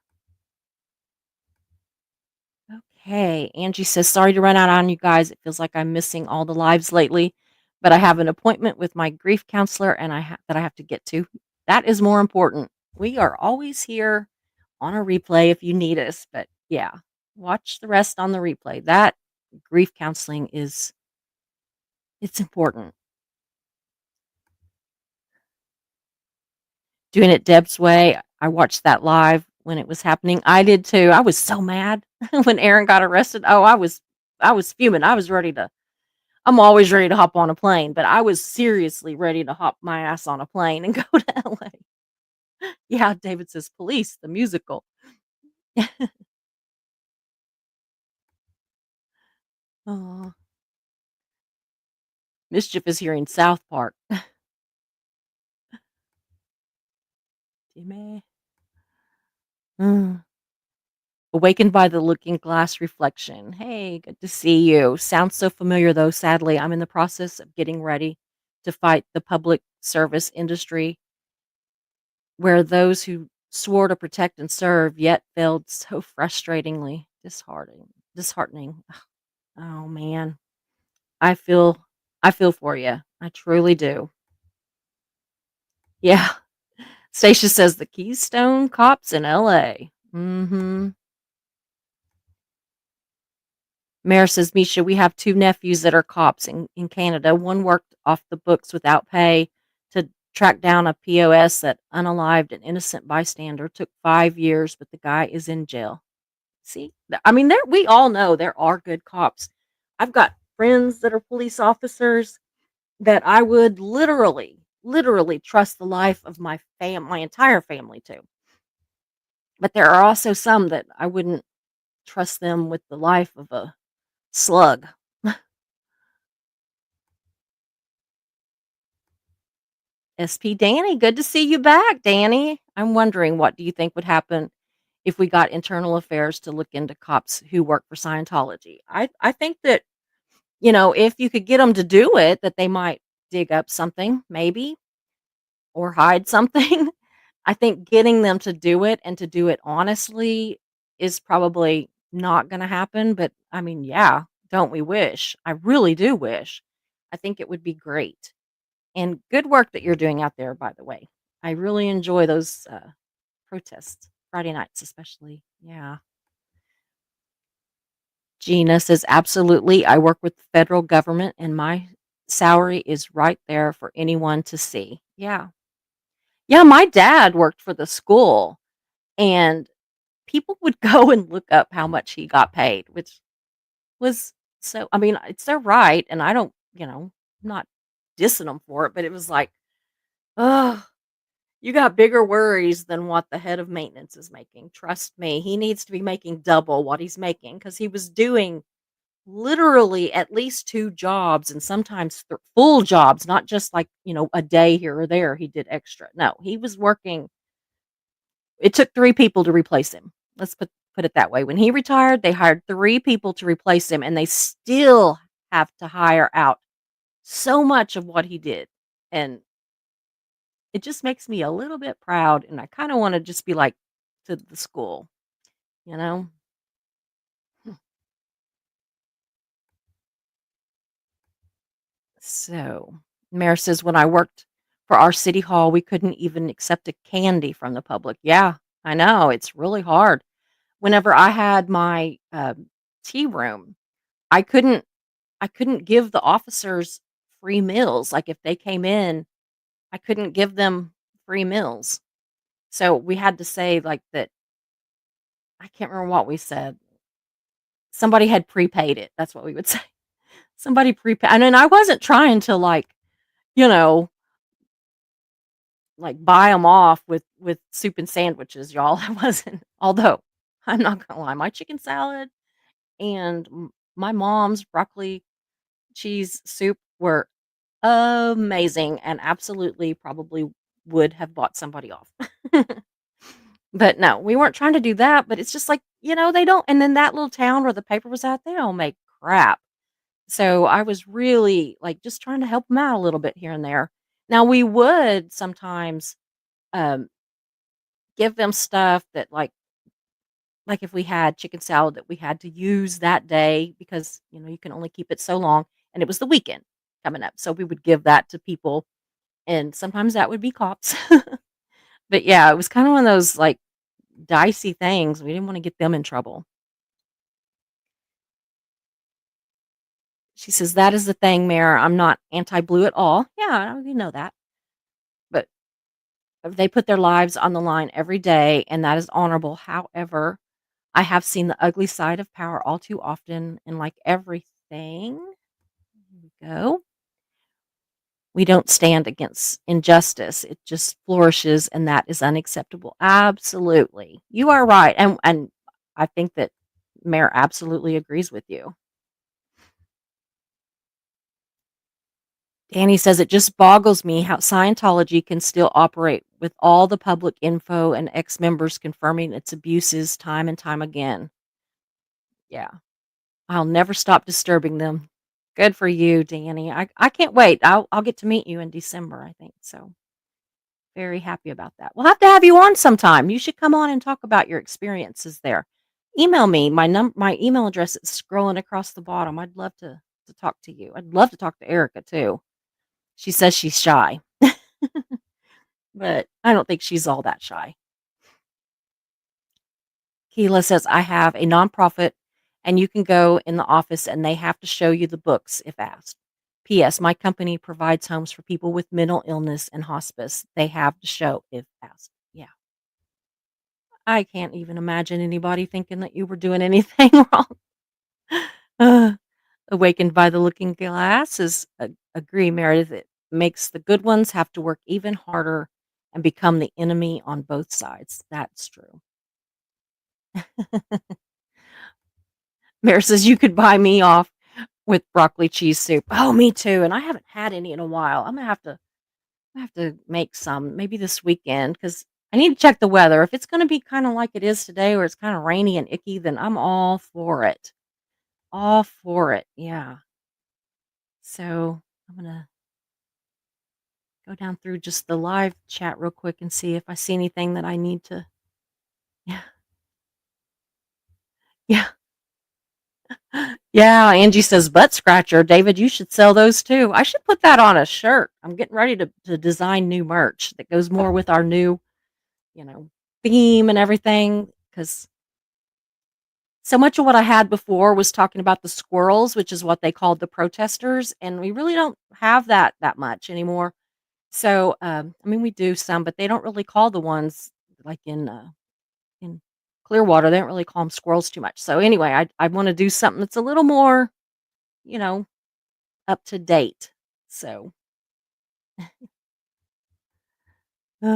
Okay. Angie says, sorry to run out on you guys. It feels like I'm missing all the lives lately, but I have an appointment with my grief counselor and that I have to get to. That is more important. We are always here on a replay if you need us, but yeah, watch the rest on the replay. That grief counseling is it's important. Doing it Deb's way. I watched that live when it was happening. I did too. I was so mad when Aaron got arrested. Oh, I was fuming. I was ready to I'm always ready to hop on a plane, but I was seriously ready to hop my ass on a plane and go to LA. Yeah, David says Police, the musical. Oh, Mischief is hearing South Park. Jimmy. Mm. Awakened by the looking glass reflection. Hey, good to see you. Sounds so familiar though. Sadly, I'm in the process of getting ready to fight the public service industry where those who swore to protect and serve yet failed so frustratingly. Disheartening. Oh man. I feel I feel for you. I truly do. Yeah. Stacia says the Keystone Cops in LA. Mhm. Mayor says, Misha, we have two nephews that are cops in Canada. One worked off the books without pay to track down a POS that unalived an innocent bystander. Took 5 years, but the guy is in jail. See? I mean, we all know there are good cops. I've got friends that are police officers that I would literally trust the life of my entire family to. But there are also some that I wouldn't trust them with the life of a slug. SP Danny, good to see you back, Danny. I'm wondering, what do you think would happen if we got internal affairs to look into cops who work for Scientology? I think that, if you could get them to do it, that they might dig up something, maybe, or hide something. I think getting them to do it and to do it honestly is probably not gonna happen, but, I mean, yeah, don't we wish? I really do wish. I think it would be great, and good work that you're doing out there, by the way. I really enjoy those, protests, Friday nights especially, yeah. Gina says, "Absolutely, I work with the federal government, and my salary is right there for anyone to see." Yeah. Yeah, my dad worked for the school, and people would go and look up how much he got paid, which was so I mean, it's their right, and I don't, I'm not dissing them for it, but it was like, "Ugh, you got bigger worries than what the head of maintenance is making. Trust me, he needs to be making double what he's making because he was doing literally at least 2 jobs and sometimes full jobs, not just like, a day here or there he did extra. No, he was working. It took 3 people to replace him. Let's put it that way. When he retired, they hired 3 people to replace him, and they still have to hire out so much of what he did, and it just makes me a little bit proud, and I kinda wanna just be like to the school, you know? Hmm. So, Mayor says, "When I worked for our city hall, we couldn't even accept a candy from the public." Yeah, I know, it's really hard. Whenever I had my, tea room, I couldn't I couldn't give the officers free meals, like, if they came in, I couldn't give them free meals. So, we had to say, like, that I can't remember what we said. Somebody had prepaid it, that's what we would say. Somebody prepaid and then I wasn't trying to, like, you know, like, buy them off with soup and sandwiches, y'all. I wasn't although, I'm not gonna lie, my chicken salad and my mom's broccoli cheese soup were amazing and absolutely probably would have bought somebody off. But no, we weren't trying to do that, but it's just like, they don't and then that little town where the paper was at, they don't make crap. So I was really, like, just trying to help them out a little bit here and there. Now we would sometimes, um, give them stuff that, like if we had chicken salad that we had to use that day because, you can only keep it so long, and it was the weekend coming up, so we would give that to people, and sometimes that would be cops. But yeah, it was kinda one of those, like, dicey things. We didn't wanna get them in trouble. She says, "That is the thing, Mayor. I'm not anti-blue at all." Yeah, we know that. But they put their lives on the line every day, and that is honorable. However, I have seen the ugly side of power all too often, and like everything, here we go. We don't stand against injustice. It just flourishes, and that is unacceptable. Absolutely. You are right. And I think that Mayor absolutely agrees with you. Danny says it just boggles me how Scientology can still operate with all the public info and ex members confirming its abuses time and time again. Yeah. I'll never stop disturbing them. Good for you, Danny. I can't wait. I'll get to meet you in December, I think. So very happy about that. We'll have to have you on sometime. You should come on and talk about your experiences there. Email me. My email address is scrolling across the bottom. I'd love to talk to you. I'd love to talk to Erica too. She says she's shy, but I don't think she's all that shy. Keela says, I have a nonprofit and you can go in the office and they have to show you the books if asked. P.S. My company provides homes for people with mental illness and hospice. They have to show if asked. Yeah. I can't even imagine anybody thinking that you were doing anything wrong. Uh, Awakened by the Looking Glass is agree, Meredith. It makes the good ones have to work even harder and become the enemy on both sides. That's true. Mary says you could buy me off with broccoli cheese soup. Oh, me too. And I haven't had any in a while. I'm gonna have to make some maybe this weekend because I need to check the weather. If it's gonna be kind of like it is today, where it's kind of rainy and icky, then I'm all for it. All for it. Yeah. So I'm gonna go down through just the live chat real quick and see if I see anything that I need to. Yeah. Yeah. Yeah, Angie says butt scratcher. David, you should sell those too. I should put that on a shirt. I'm getting ready to design new merch that goes more with our new, you know, theme and everything. Because so much of what I had before was talking about the squirrels, which is what they called the protesters, and we really don't have that much anymore. So, I mean, we do some, but they don't really call the ones like in Clearwater. They don't really call them squirrels too much. So anyway, I want to do something that's a little more, you know, up to date. So, uh, so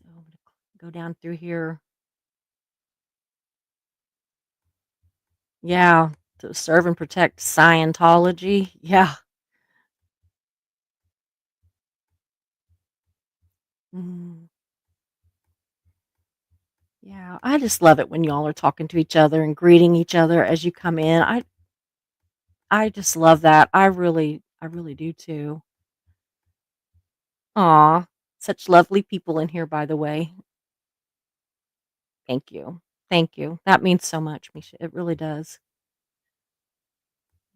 I'm gonna go down through here. Yeah, to serve and protect Scientology. Yeah. Mm, yeah, I just love it when y'all are talking to each other and greeting each other as you come in. I just love that. I really do too. Aw, such lovely people in here, by the way. Thank you. Thank you. That means so much, Misha. It really does.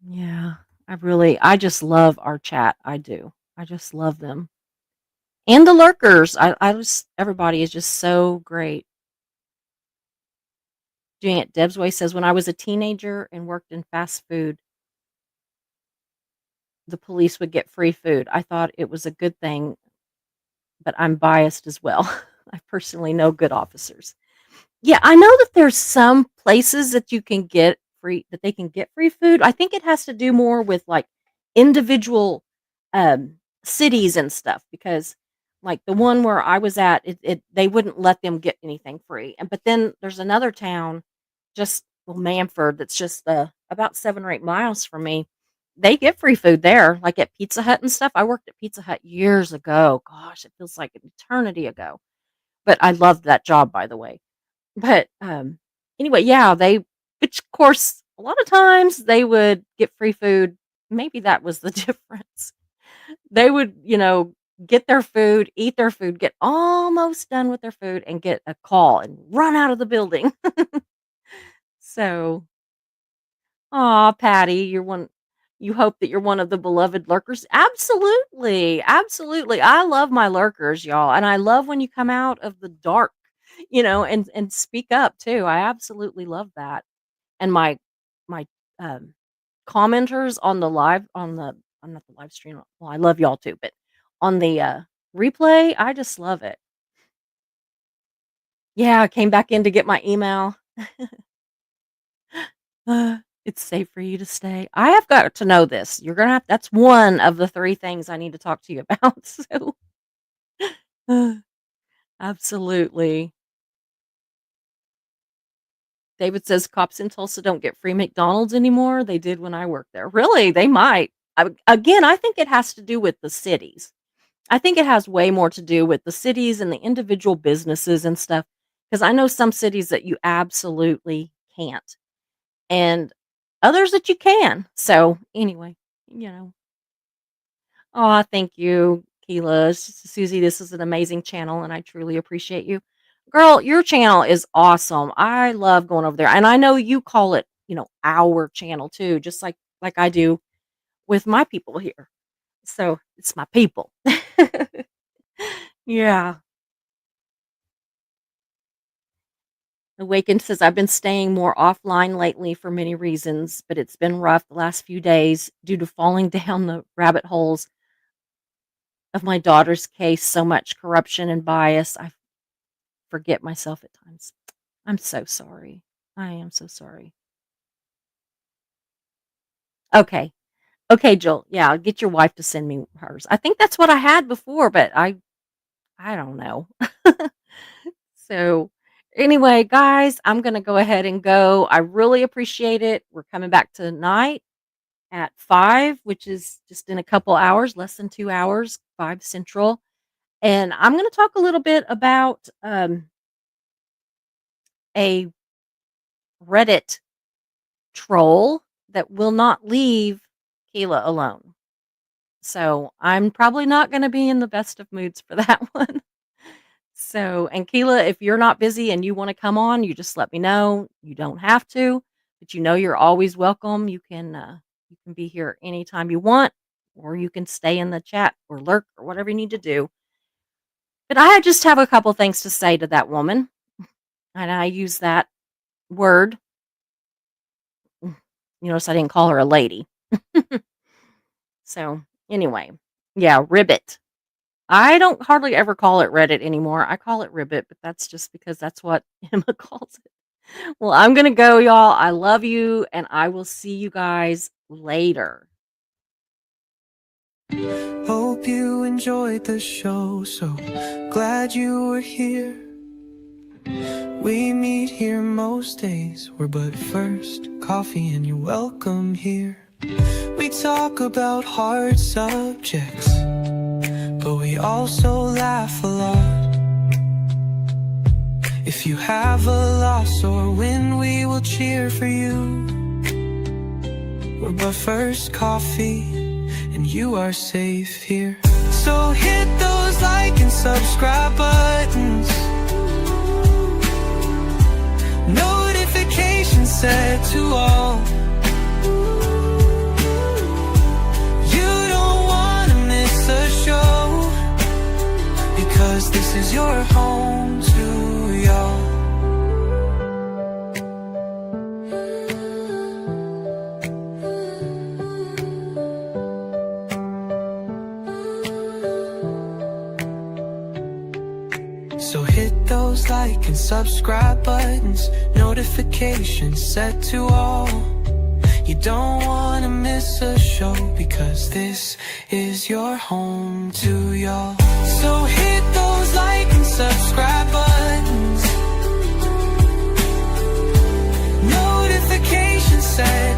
Yeah, I just love our chat. I do. I just love them. And the lurkers. Everybody is just so great. Janet Deb's Way says, when I was a teenager and worked in fast food, the police would get free food. I thought it was a good thing, but I'm biased as well. I personally know good officers. Yeah, I know that there's some places that you can get free that they can get free food. I think it has to do more with like individual cities and stuff, because like the one where I was at, they wouldn't let them get anything free. And but then there's another town, just well, Manford, that's just about 7 or 8 miles from me. They get free food there, like at Pizza Hut and stuff. I worked at Pizza Hut years ago. Gosh, it feels like an eternity ago. But I loved that job, by the way. But anyway, yeah, which of course a lot of times they would get free food. Maybe that was the difference. They would, get their food, eat their food, get almost done with their food, and get a call and run out of the building. So, aw, Patty, you hope that you're one of the beloved lurkers. Absolutely. Absolutely. I love my lurkers, y'all. And I love when you come out of the dark, and speak up too. I absolutely love that. And my um commenters on the live on the I'm not the live stream. Well, I love y'all too, but on the replay, I just love it. Yeah, I came back in to get my email. It's safe for you to stay. I have got to know this. You're gonna have That's one of the 3 things I need to talk to you about. So absolutely. David says cops in Tulsa don't get free McDonald's anymore. They did when I worked there. Really? They might. Again, I think it has to do with the cities. I think it has way more to do with the cities and the individual businesses and stuff. Because I know some cities that you absolutely can't, and others that you can. So anyway, you know. Oh, thank you, Keela. Susie, this is an amazing channel, and I truly appreciate you. Girl, your channel is awesome. I love going over there. And I know you call it, our channel too, just like I do with my people here. So it's my people. Yeah. Awakened says, I've been staying more offline lately for many reasons, but it's been rough the last few days due to falling down the rabbit holes of my daughter's case. So much corruption and bias. I forget myself at times. I'm so sorry. I am so sorry. Okay. Okay, Joel. Yeah, I'll get your wife to send me hers. I think that's what I had before, but I don't know. So, anyway, guys, I'm going to go ahead and go. I really appreciate it. We're coming back tonight at 5, which is just in a couple hours, less than 2 hours, 5 Central. And I'm going to talk a little bit about a Reddit troll that will not leave Keela alone. So I'm probably not going to be in the best of moods for that one. So, and Keela, if you're not busy and you want to come on, you just let me know. You don't have to, but you're always welcome. You can be here anytime you want, or you can stay in the chat or lurk or whatever you need to do. But I just have a couple things to say to that woman, and I use that word. You notice I didn't call her a lady. So anyway, yeah, ribbit. I don't hardly ever call it Reddit anymore. I call it ribbit, but that's just because that's what Emma calls it. Well, I'm going to go, y'all. I love you, and I will see you guys later. Hope you enjoyed the show, so glad you were here. We meet here most days, we're but first coffee and you're welcome here. We talk about hard subjects, but we also laugh a lot. If you have a loss or win, we will cheer for you. We're but first coffee, and you are safe here. So hit those like and subscribe buttons, notifications set to all. You don't want to miss a show, because this is your home to y'all. So hit those like and subscribe buttons, notifications set to all. You don't want to miss a show. show, because this is your home to y'all. So hit those like and subscribe buttons, notification set